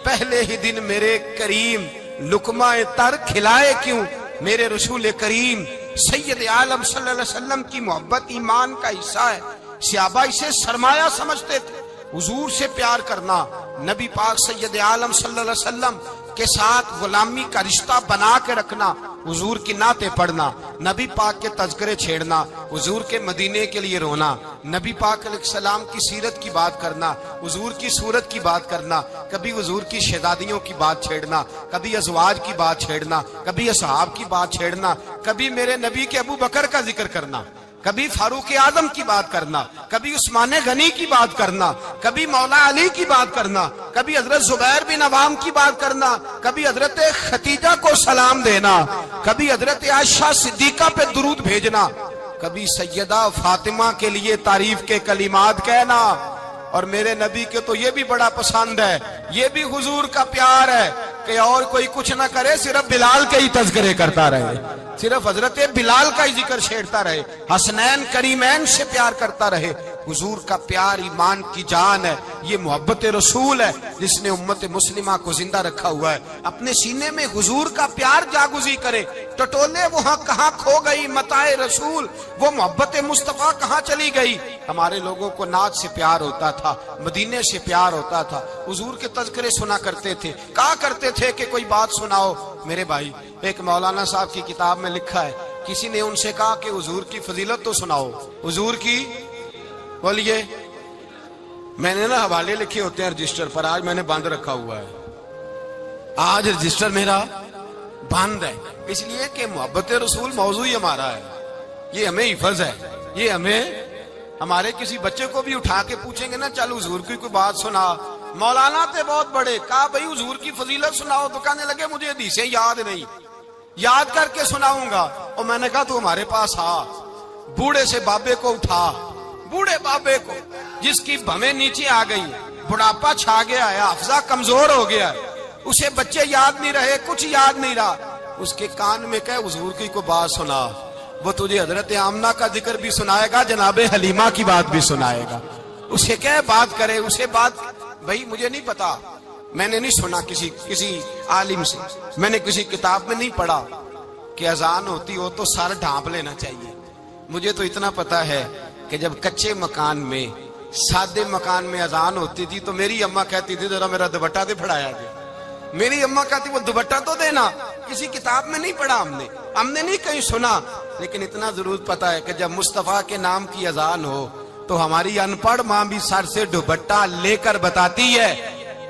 [SPEAKER 1] پہلے ہی دن میرے کریم لقمہ تر کھلائے کیوں. میرے رسول کریم سید عالم صلی اللہ علیہ وسلم کی محبت ایمان کا حصہ ہے. صحابہ اسے سرمایہ سمجھتے تھے, حضور سے پیار کرنا, نبی پاک سید عالم صلی اللہ علیہ وسلم کے ساتھ غلامی کا رشتہ بنا کے رکھنا, حضور کی نعتیں پڑھنا, نبی پاک کے تذکرے چھیڑنا, حضور کے مدینے کے لیے رونا, نبی پاک علیہ السلام کی سیرت کی بات کرنا, حضور کی صورت کی بات کرنا, کبھی حضور کی شہزادیوں کی بات چھیڑنا, کبھی ازواج کی بات چھیڑنا, کبھی اصحاب کی بات چھیڑنا, کبھی میرے نبی کے ابو بکر کا ذکر کرنا, کبھی فاروق اعظم کی بات کرنا, کبھی عثمان غنی کی بات کرنا, کبھی مولا علی کی بات کرنا, کبھی حضرت زبیر بن عوام کی بات کرنا, کبھی حضرت ختیجہ کو سلام دینا, کبھی حضرت عائشہ صدیقہ پہ درود بھیجنا, کبھی سیدہ فاطمہ کے لیے تعریف کے کلمات کہنا. اور میرے نبی کے تو یہ بھی بڑا پسند ہے، یہ بھی حضور کا پیار ہے کہ اور کوئی کچھ نہ کرے، صرف بلال کے ہی تذکرے کرتا رہے، صرف حضرت بلال کا ہی ذکر چھیڑتا رہے، حسنین کریمین سے پیار کرتا رہے۔ حضور کا پیار ایمان کی جان ہے، یہ محبت رسول ہے جس نے امت مسلمہ کو زندہ رکھا ہوا ہے۔ اپنے سینے میں حضور کا پیار جاگزی کرے، ٹٹولے وہاں کہاں کھو گئی متاع رسول، وہ محبت مصطفیٰ کہاں چلی گئی۔ ہمارے لوگوں کو نعت سے پیار ہوتا تھا، مدینے سے پیار ہوتا تھا، حضور کے تذکرے سنا کرتے تھے، کہا کرتے تھے کہ کوئی بات سناؤ۔ میرے بھائی، ایک مولانا صاحب کی کتاب میں لکھا ہے، کسی نے ان سے کہا کہ حضور کی فضیلت تو سناؤ، حضور کی بولیے۔ میں نے نا حوالے لکھے ہوتے ہیں رجسٹر پر، آج میں نے بند رکھا ہوا ہے، آج رجسٹر میرا بند ہے، اس لیے کہ محبت رسول موضوع ہی ہمارا ہے، یہ ہمیں حفظ ہے، یہ ہمیں ہمارے کسی بچے کو بھی اٹھا کے پوچھیں گے نا چل حضور کی کوئی بات سنا، مولانا تھے بہت بڑے، کہا بھائی حضور کی فضیلت سناؤ، تو کہنے لگے مجھے حدیثیں یاد نہیں، یاد کر کے سناؤں گا۔ اور میں نے کہا تو ہمارے پاس آ، بوڑھے سے بابے کو اٹھا، بوڑھے بابے کو جس کی بھویں نیچے آ گئی، بڑھاپا چھا گیا ہے، حافظہ کمزور ہو گیا ہے، اسے بچے یاد نہیں رہے، کچھ یاد نہیں رہا، اس کے کان میں کہے حضور کی کوئی بات سنا، وہ تجھے حضرت آمنہ کا ذکر بھی سنائے گا، جناب حلیمہ کی بات بھی سنائے گا، اسے کہے بات کرے، اسے بات۔ بھائی مجھے نہیں پتا، میں نے نہیں سنا کسی عالم سے، میں نے کسی کتاب میں نہیں پڑھا کہ اذان ہوتی ہو تو سر ڈھانپ لینا چاہیے۔ مجھے تو اتنا پتا ہے کہ جب کچے مکان میں، سادے مکان میں اذان ہوتی تھی تو میری اماں کہتی تھی ذرا میرا دوپٹہ دے پھڑایا گیا، میری اماں کہتی وہ دوپٹہ تو دینا، کسی کتاب میں نہیں پڑھا ہم نے نہیں کہیں سنا، لیکن اتنا ضرور پتا ہے کہ جب مصطفیٰ کے نام کی اذان ہو تو ہماری ان پڑھ ماں بھی سر سے دوپٹہ لے کر بتاتی ہے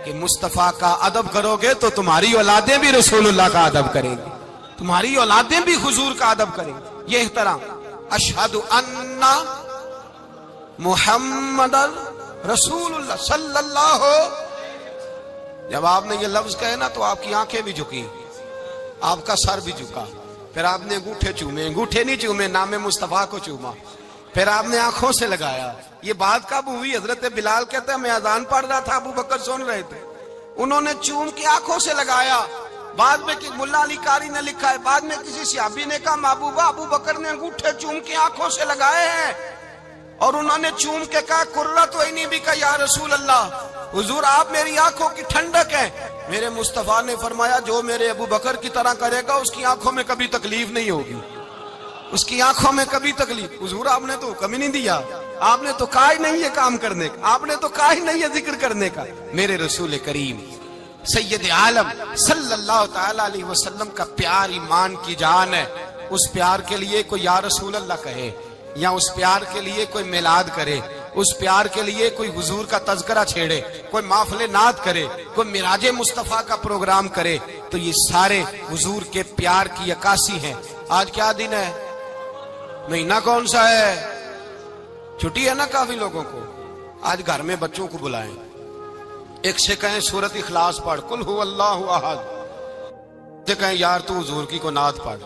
[SPEAKER 1] کہ مصطفیٰ کا ادب کرو گے تو تمہاری اولادیں بھی رسول اللہ کا ادب کریں گی، تمہاری اولادیں بھی حضور کا ادب کریں گی۔ یہ احترام، اشہد ان محمد رسول اللہ صلی اللہ، جب آپ نے یہ لفظ کہے نا تو آپ کی آنکھیں بھی جھکی، آپ کا سر بھی جھکا، پھر آپ نے انگوٹھے چومے، انگوٹھے نہیں چومے، نام مصطفیٰ کو چوما، پھر آپ نے آنکھوں سے لگایا۔ یہ بات کب ہوئی؟ حضرت بلال کہتے ہیں میں اذان پڑھ رہا تھا، ابو بکر سن رہے تھے، انہوں نے چوم کے آنکھوں سے لگایا۔ بعد میں کہ ملا علی قاری نے لکھا ہے، بعد میں کسی صحابی نے کہا محبوبہ ابو بکر نے انگوٹھے چوم کے آنکھوں سے لگائے ہیں، اور انہوں نے چوم کے کہا قرۃ عینی بک یا رسول اللہ، حضور آپ میری آنکھوں کی ٹھنڈک ہیں۔ میرے مصطفیٰ نے فرمایا جو میرے ابو بکر کی طرح کرے گا اس کی آنکھوں میں کبھی تکلیف نہیں ہوگی، اس کی آنکھوں میں کبھی تکلیف۔ حضور آپ نے تو حکم ہی نہیں دیا، آپ نے تو کہا ہی نہیں یہ کام کرنے کا، آپ نے تو کہا ہی نہیں یہ ذکر کرنے کا۔ میرے رسول کریم سید عالم صلی اللہ تعالی علیہ وسلم کا پیار ایمان کی جان ہے، اس پیار کے لیے کوئی یا رسول اللہ کہے، یا اس پیار کے لیے کوئی میلاد کرے، اس پیار کے لیے کوئی حضور کا تذکرہ چھیڑے، کوئی محفل نعت کرے، کوئی معراج مصطفیٰ کا پروگرام کرے، تو یہ سارے حضور کے پیار کی عکاسی ہیں۔ آج کیا دن ہے؟ مہینہ کون سا ہے؟ چھٹی ہے نا کافی لوگوں کو۔ آج گھر میں بچوں کو بلائیں، ایک سے کہیں سورت اخلاص پڑھ، قل هو اللہ احد، سے کہیں یار تو حضور کی کو نعت پڑھ،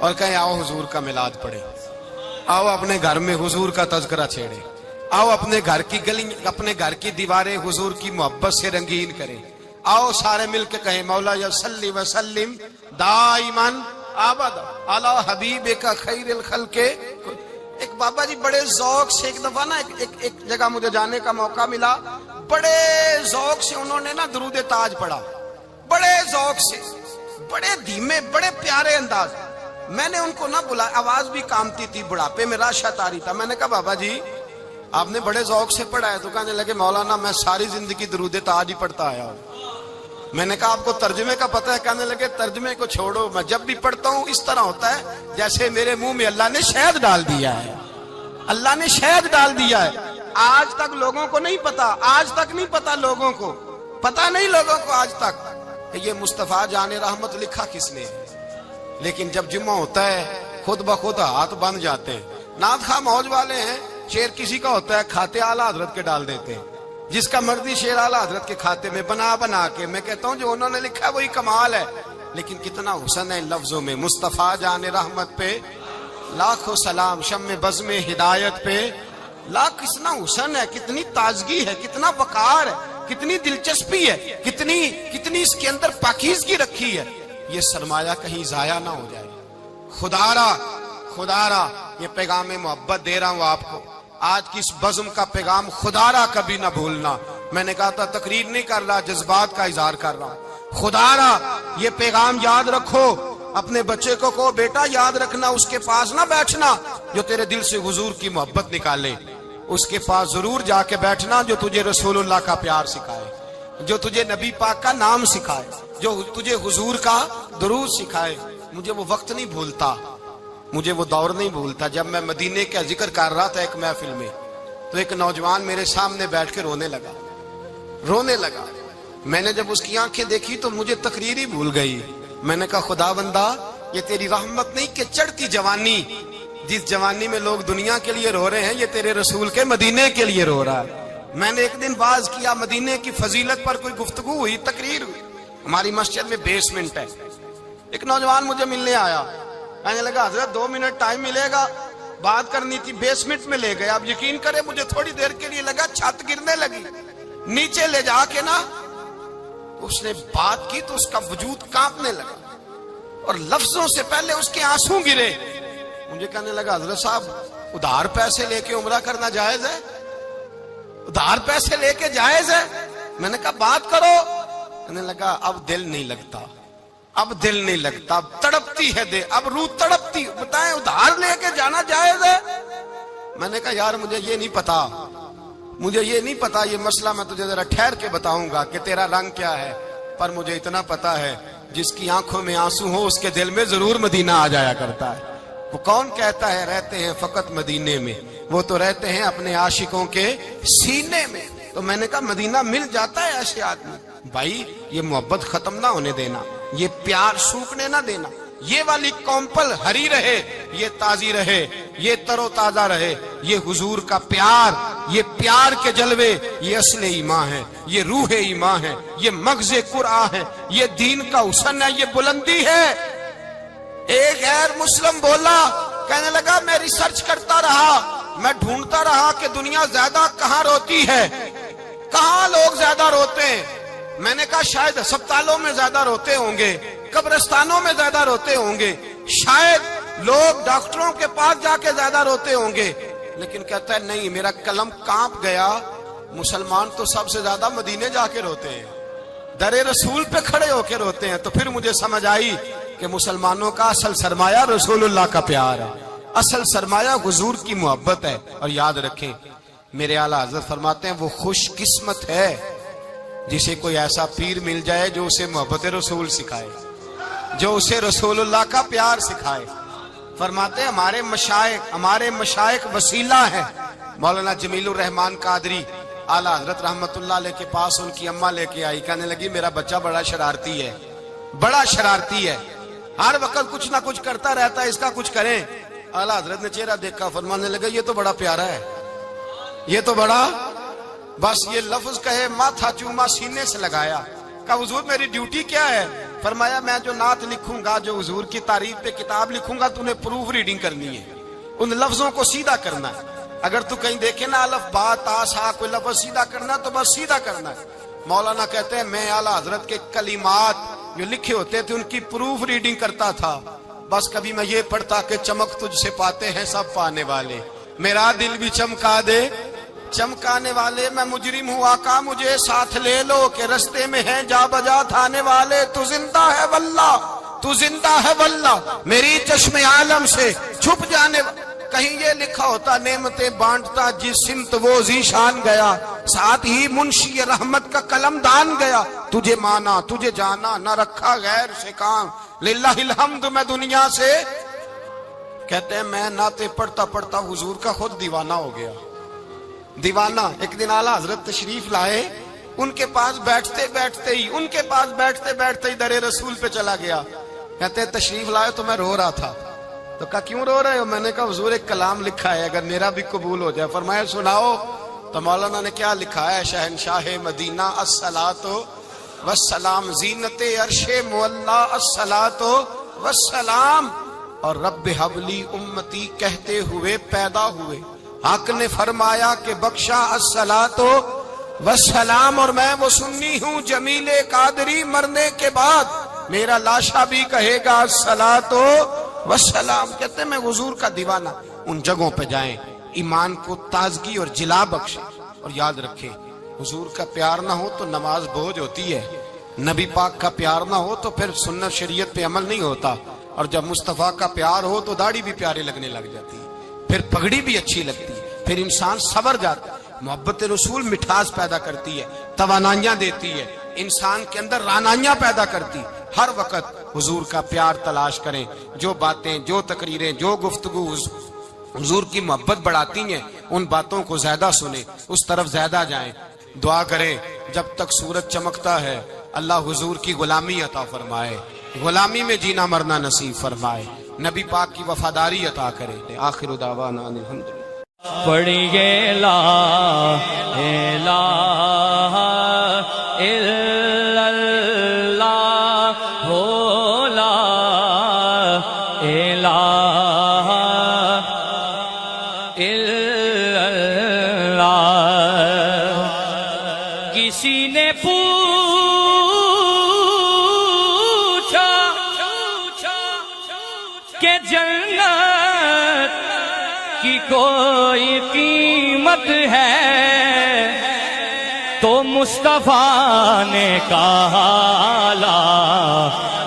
[SPEAKER 1] اور کہیں آؤ حضور کا میلاد پڑھے، آؤ اپنے گھر میں حضور کا تذکرہ چھیڑے، آؤ اپنے گھر کی گلی، اپنے گھر کی دیواریں حضور کی محبت سے رنگین کریں، آؤ سارے مل کے کہیں مولا یا صلی وسلم دائما ابدا علی حبیبک خیر الخلق۔ ایک بابا جی بڑے ذوق سے ایک دفعہ نا ایک جگہ مجھے جانے کا موقع ملا، بڑے ذوق سے انہوں نے نا درود تاج پڑھا، بڑے ذوق سے، بڑے دھیمے، بڑے پیارے انداز۔ میں نے ان کو نہ بلا، آواز بھی کامتی تھی، بڑھاپے میں راشت آ رہی تھا۔ میں نے کہا بابا جی آپ نے بڑے ذوق سے پڑھا ہے، تو کہنے لگے مولانا میں ساری زندگی درود تاج ہی پڑھتا آیا ہوں۔ میں نے کہا آپ کو ترجمے کا پتہ ہے؟ کہنے لگے ترجمے کو چھوڑو، میں جب بھی پڑھتا ہوں اس طرح ہوتا ہے جیسے میرے منہ میں اللہ نے شہد ڈال دیا ہے، اللہ نے شہد ڈال دیا ہے۔ آج تک لوگوں کو نہیں پتا، آج تک نہیں پتا لوگوں کو، پتا نہیں لوگوں کو آج تک کہ یہ مصطفیٰ جان رحمت لکھا کس نے ہے۔ لیکن جب جمعہ ہوتا ہے خود بخود ہاتھ بند جاتے ہیں۔ نعت خواہ موج والے ہیں، شعر کسی کا ہوتا ہے کھاتے اعلیٰ حضرت کے ڈال دیتے ہیں، جس کا مرضی شعر اعلیٰ حضرت کے کھاتے میں بنا کے۔ میں کہتا ہوں جو انہوں نے لکھا ہے وہی کمال ہے، لیکن کتنا حسن ہے ان لفظوں میں۔ مصطفیٰ جان رحمت پہ لاکھوں سلام، شم بزم ہدایت پہ لا کتنا حسن ہے، کتنی تازگی ہے، کتنا وقار ہے، کتنی دلچسپی ہے، کتنی اس کے اندر پاکیزگی رکھی ہے. یہ سرمایہ کہیں ضائع نہ ہو جائے. خدا را یہ پیغام محبت دے رہا ہوں آپ کو. آج کی اس بزم کا پیغام خدا را کبھی نہ بھولنا. میں نے کہا تھا تقریر نہیں کر رہا، جذبات کا اظہار کر رہا ہوں. خدا را یہ پیغام یاد رکھو. اپنے بچے کو کہو بیٹا یاد رکھنا، اس کے پاس نہ بیٹھنا جو تیرے دل سے حضور کی محبت نکالے. اس کے پاس ضرور جا کے بیٹھنا جو تجھے رسول اللہ کا پیار سکھائے، جو تجھے نبی پاک کا نام سکھائے، جو تجھے حضور کا درود سکھائے. مجھے وہ وقت نہیں بھولتا، مجھے وہ دور نہیں بھولتا جب میں مدینے کا ذکر کر رہا تھا ایک محفل میں، تو ایک نوجوان میرے سامنے بیٹھ کے رونے لگا. میں نے جب اس کی آنکھیں دیکھی تو مجھے تقریر ہی بھول گئی. میں نے کہا خدا بندہ یہ تیری رحمت نہیں کہ چڑھتی جوانی، جس جوانی میں لوگ دنیا کے لیے رو رہے ہیں، یہ تیرے رسول کے مدینے کے لیے رو رہا ہے. میں نے ایک دن باز کیا، مدینے کی فضیلت پر کوئی گفتگو ہوئی، تقریر ہوئی. ہماری مسجد میں بیسمنٹ ہے. ایک نوجوان مجھے ملنے آیا، کہنے لگا حضرت 2 منٹ ٹائم ملے گا، بات کرنی تھی. بیسمنٹ میں لے گئے. آپ یقین کریں مجھے تھوڑی دیر کے لیے لگا چھت گرنے لگی. نیچے لے جا کے نا اس نے بات کی تو اس کا وجود کانپنے لگا اور لفظوں سے پہلے اس کے آنسو گرے. مجھے کہنے لگا حضرت صاحب ادھار پیسے لے کے عمرہ کرنا جائز ہے؟ ادھار پیسے لے کے جائز ہے؟ میں نے کہا بات کرو. کہنے لگا اب دل نہیں لگتا، اب تڑپتی ہے دے، اب روح تڑپتی. بتائیں ادھار لے کے جانا جائز ہے؟ میں نے کہا یار مجھے یہ نہیں پتا یہ مسئلہ میں تجھے ذرا ٹھہر کے بتاؤں گا کہ تیرا رنگ کیا ہے. پر مجھے اتنا پتا ہے جس کی آنکھوں میں آنسو ہو اس کے دل میں ضرور مدینہ آ جایا کرتا ہے. وہ کون کہتا ہے رہتے ہیں فقط مدینے میں؟ وہ تو رہتے ہیں اپنے عاشقوں کے سینے میں. تو میں نے کہا مدینہ مل جاتا ہے ایسے آدمی. بھائی یہ محبت ختم نہ ہونے دینا، یہ پیار سوکھنے نہ دینا. یہ والی کومپل ہری رہے، یہ تازی رہے، یہ تر و تازہ رہے. یہ حضور کا پیار، یہ پیار کے جلوے، یہ اصل ایمان ہے، یہ روح ایمان ہے، یہ مغز قرآن ہے، یہ دین کا حسن ہے، یہ بلندی ہے. ایک غیر مسلم بولا، کہنے لگا میں ریسرچ کرتا رہا، میں ڈھونڈتا رہا کہ دنیا زیادہ کہاں روتی ہے، کہاں لوگ زیادہ روتے ہیں. میں نے کہا شاید ہسپتالوں میں زیادہ روتے ہوں گے، قبرستانوں میں زیادہ روتے ہوں گے، شاید لوگ ڈاکٹروں کے پاس جا کے زیادہ روتے ہوں گے. لیکن کہتا ہے نہیں، میرا قلم کانپ گیا. مسلمان تو سب سے زیادہ مدینے جا کے روتے ہیں، در رسول پہ کھڑے ہو کے روتے ہیں. تو پھر مجھے سمجھ آئی کہ مسلمانوں کا اصل سرمایہ رسول اللہ کا پیار ہے، اصل سرمایہ حضور کی محبت ہے. اور یاد رکھیں میرے اعلیٰ حضرت فرماتے ہیں وہ خوش قسمت ہے جسے کوئی ایسا پیر مل جائے جو اسے محبت رسول سکھائے، جو اسے رسول اللہ کا پیار سکھائے. فرماتے ہیں ہمارے مشائخ وسیلہ ہیں. مولانا جمیل الرحمان قادری اعلیٰ حضرت رحمت اللہ علیہ کے پاس ان کی اماں لے کے آئی. کہنے لگی میرا بچہ بڑا شرارتی ہے، ہر وقت کچھ نہ کچھ کرتا رہتا ہے، اس کا کچھ کریں. اعلیٰ حضرت نے چہرہ دیکھا، فرمانے لگا یہ تو بڑا پیارا ہے، یہ تو بڑا، بس یہ لفظ کہے ماتھا چوما سینے سے لگایا. کہا حضور میری ڈیوٹی کیا ہے؟ فرمایا میں جو نعت لکھوں گا، جو حضور کی تعریف پہ کتاب لکھوں گا، تو نے پروف ریڈنگ کرنی ہے، ان لفظوں کو سیدھا کرنا ہے. اگر تو کہیں دیکھے نا الف با تا سا کوئی لفظ سیدھا کرنا تو بس سیدھا کرنا ہے. مولانا کہتے ہیں میں اعلیٰ حضرت کے کلمات جو لکھے ہوتے تھے ان کی پروف ریڈنگ کرتا تھا. بس کبھی میں یہ پڑھتا کہ چمک تجھ سے پاتے ہیں سب پانے والے، میرا دل بھی چمکا دے چمکانے والے. میں مجرم ہوں آقا مجھے ساتھ لے لو کہ رستے میں ہیں جا بجا تھانے والے. تو زندہ ہے واللہ میری چشم عالم سے چھپ جانے. کہیں یہ لکھا ہوتا نعمتیں بانٹتا جس سمت وہ ذیشان گیا، ساتھ ہی منشی رحمت کا قلم دان گیا. تجھے مانا تجھے جانا نہ رکھا غیر سے کام، للہ الحمد میں دنیا سے. کہتے ہیں میں نعتیں پڑھتا پڑھتا حضور کا خود دیوانہ ہو گیا. دیوانہ. ایک دن اعلیٰ حضرت تشریف لائے، ان کے پاس بیٹھتے بیٹھتے ہی در رسول پہ چلا گیا. کہتے ہیں تشریف لائے تو میں رو رہا تھا. تو کہا کیوں رو رہے ہو؟ میں نے کہا حضور ایک کلام لکھا ہے اگر میرا بھی قبول ہو جائے. فرمایا سناؤ. تو مولانا نے کیا لکھا ہے؟ شہنشاہ مدینہ الصلاۃ والسلام، زینت عرش مولا الصلاۃ والسلام، اور رب حبلی امتی کہتے ہوئے پیدا ہوئے. حق نے فرمایا کہ بخشا الصلاۃ والسلام، اور میں وہ سنی ہوں جمیل قادری مرنے کے بعد میرا لاشا بھی کہے گا الصلاۃ والسلام۔ کہتے ہیں میں حضور کا دیوانہ۔ ان جگہوں پہ جائیں، ایمان کو تازگی اور جلا بخشیں، اور یاد رکھیں حضور کا پیار نہ ہو تو نماز بوجھ ہوتی ہے، نبی پاک کا پیار نہ ہو تو پھر سنت شریعت پہ عمل نہیں ہوتا، اور جب مصطفیٰ کا پیار ہو تو داڑھی بھی پیارے لگنے لگ جاتی ہے، پھر پگڑی بھی اچھی لگتی ہے، پھر انسان سنور جاتا ہے۔ محبت رسول مٹھاس پیدا کرتی ہے، توانائیاں دیتی ہے، انسان کے اندر رانائیاں پیدا کرتی۔ ہر وقت حضور کا پیار تلاش کریں، جو باتیں، جو تقریریں، جو گفتگو حضور کی محبت بڑھاتی ہیں ان باتوں کو زیادہ سنیں، اس طرف زیادہ جائیں۔ دعا کریں جب تک سورج چمکتا ہے اللہ حضور کی غلامی عطا فرمائے، غلامی میں جینا مرنا نصیب فرمائے، نبی پاک کی وفاداری عطا کرے۔ آخر دعوانا الحمدللہ۔
[SPEAKER 2] پڑھیے لا الہ الا اللہ ہو، لا الہ الا اللہ۔ کسی نے پوچھا کہ جنت کی کوئی قیمت ہے، تو مصطفیٰ نے کہا لا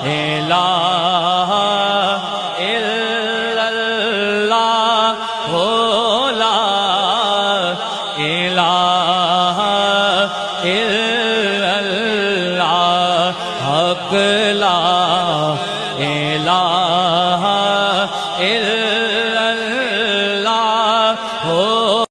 [SPEAKER 2] الہ الا اللہ ہو، لا الہ الا اللہ۔ حق